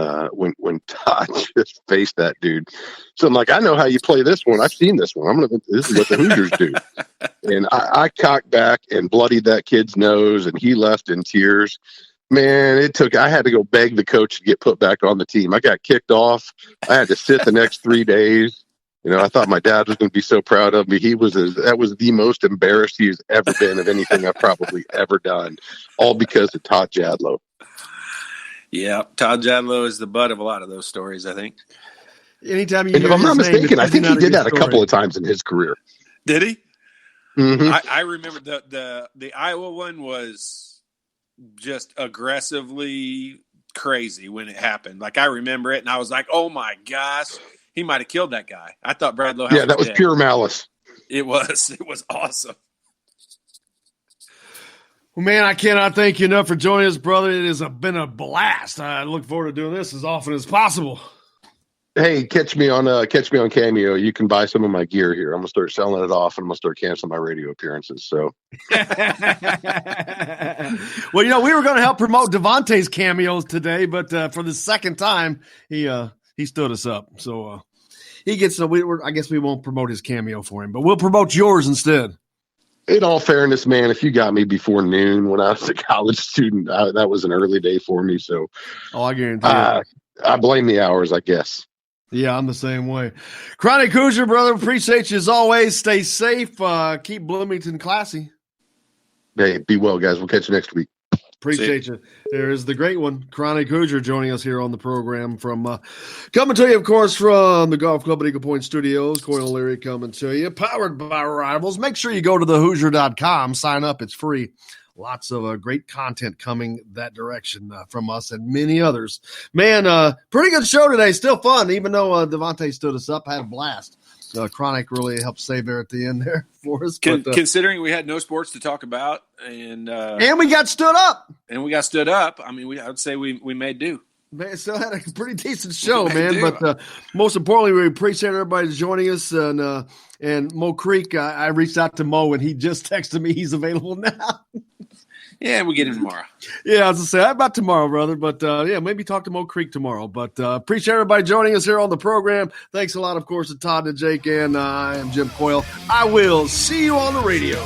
Todd just faced that dude. So I'm like, I know how you play this one. I've seen this one. This is what the Hoosiers do. And I cocked back and bloodied that kid's nose, and he left in tears. Man, I had to go beg the coach to get put back on the team. I got kicked off. I had to sit the next 3 days. I thought my dad was going to be so proud of me. That was the most embarrassed he's ever been of anything I've probably ever done, all because of Todd Jadlow. Yeah, Todd Jadlow is the butt of a lot of those stories, I think. Anytime if I'm not mistaken, I think he did that a couple of times in his career. Did he? Mm-hmm. I remember the Iowa one was just aggressively crazy when it happened. Like I remember it, and I was like, "Oh my gosh, he might have killed that guy." I thought Brad Lowhouse. Yeah, that was pure malice. It was awesome. Well, man, I cannot thank you enough for joining us, brother. It has been a blast. I look forward to doing this as often as possible. Hey, catch me on Cameo. You can buy some of my gear here. I'm gonna start selling it off, and I'm gonna start canceling my radio appearances. So, well, we were going to help promote Devontae's cameos today, but for the second time, he stood us up. So he gets. I guess we won't promote his cameo for him, but we'll promote yours instead. In all fairness, man, if you got me before noon when I was a college student, that was an early day for me. So, I guarantee I blame the hours, I guess. Yeah, I'm the same way. Chronic Hoosier, brother, appreciate you as always. Stay safe. Keep Bloomington classy. Hey, be well, guys. We'll catch you next week. Appreciate you. There's the great one, Chronic Hoosier, joining us here on the program from coming to you, of course, from the Golf Club at Eagle Point Studios. Coyle O'Leary coming to you, powered by Rivals. Make sure you go to thehoosier.com, sign up. It's free. Lots of great content coming that direction from us and many others. Man, pretty good show today. Still fun, even though Devontae stood us up. Had a blast. Chronic really helped save there at the end there for us. Considering we had no sports to talk about, and we got stood up. I mean, I would say we made do. Man, still had a pretty decent show, man. But most importantly, we appreciate everybody joining us. And Mo Creek, I reached out to Mo, and he just texted me he's available now. Yeah, we'll get him tomorrow. Yeah, I was going to say, how about tomorrow, brother? But, maybe talk to Mo Creek tomorrow. But appreciate everybody joining us here on the program. Thanks a lot, of course, to Todd and Jake, and I am Jim Coyle. I will see you on the radio.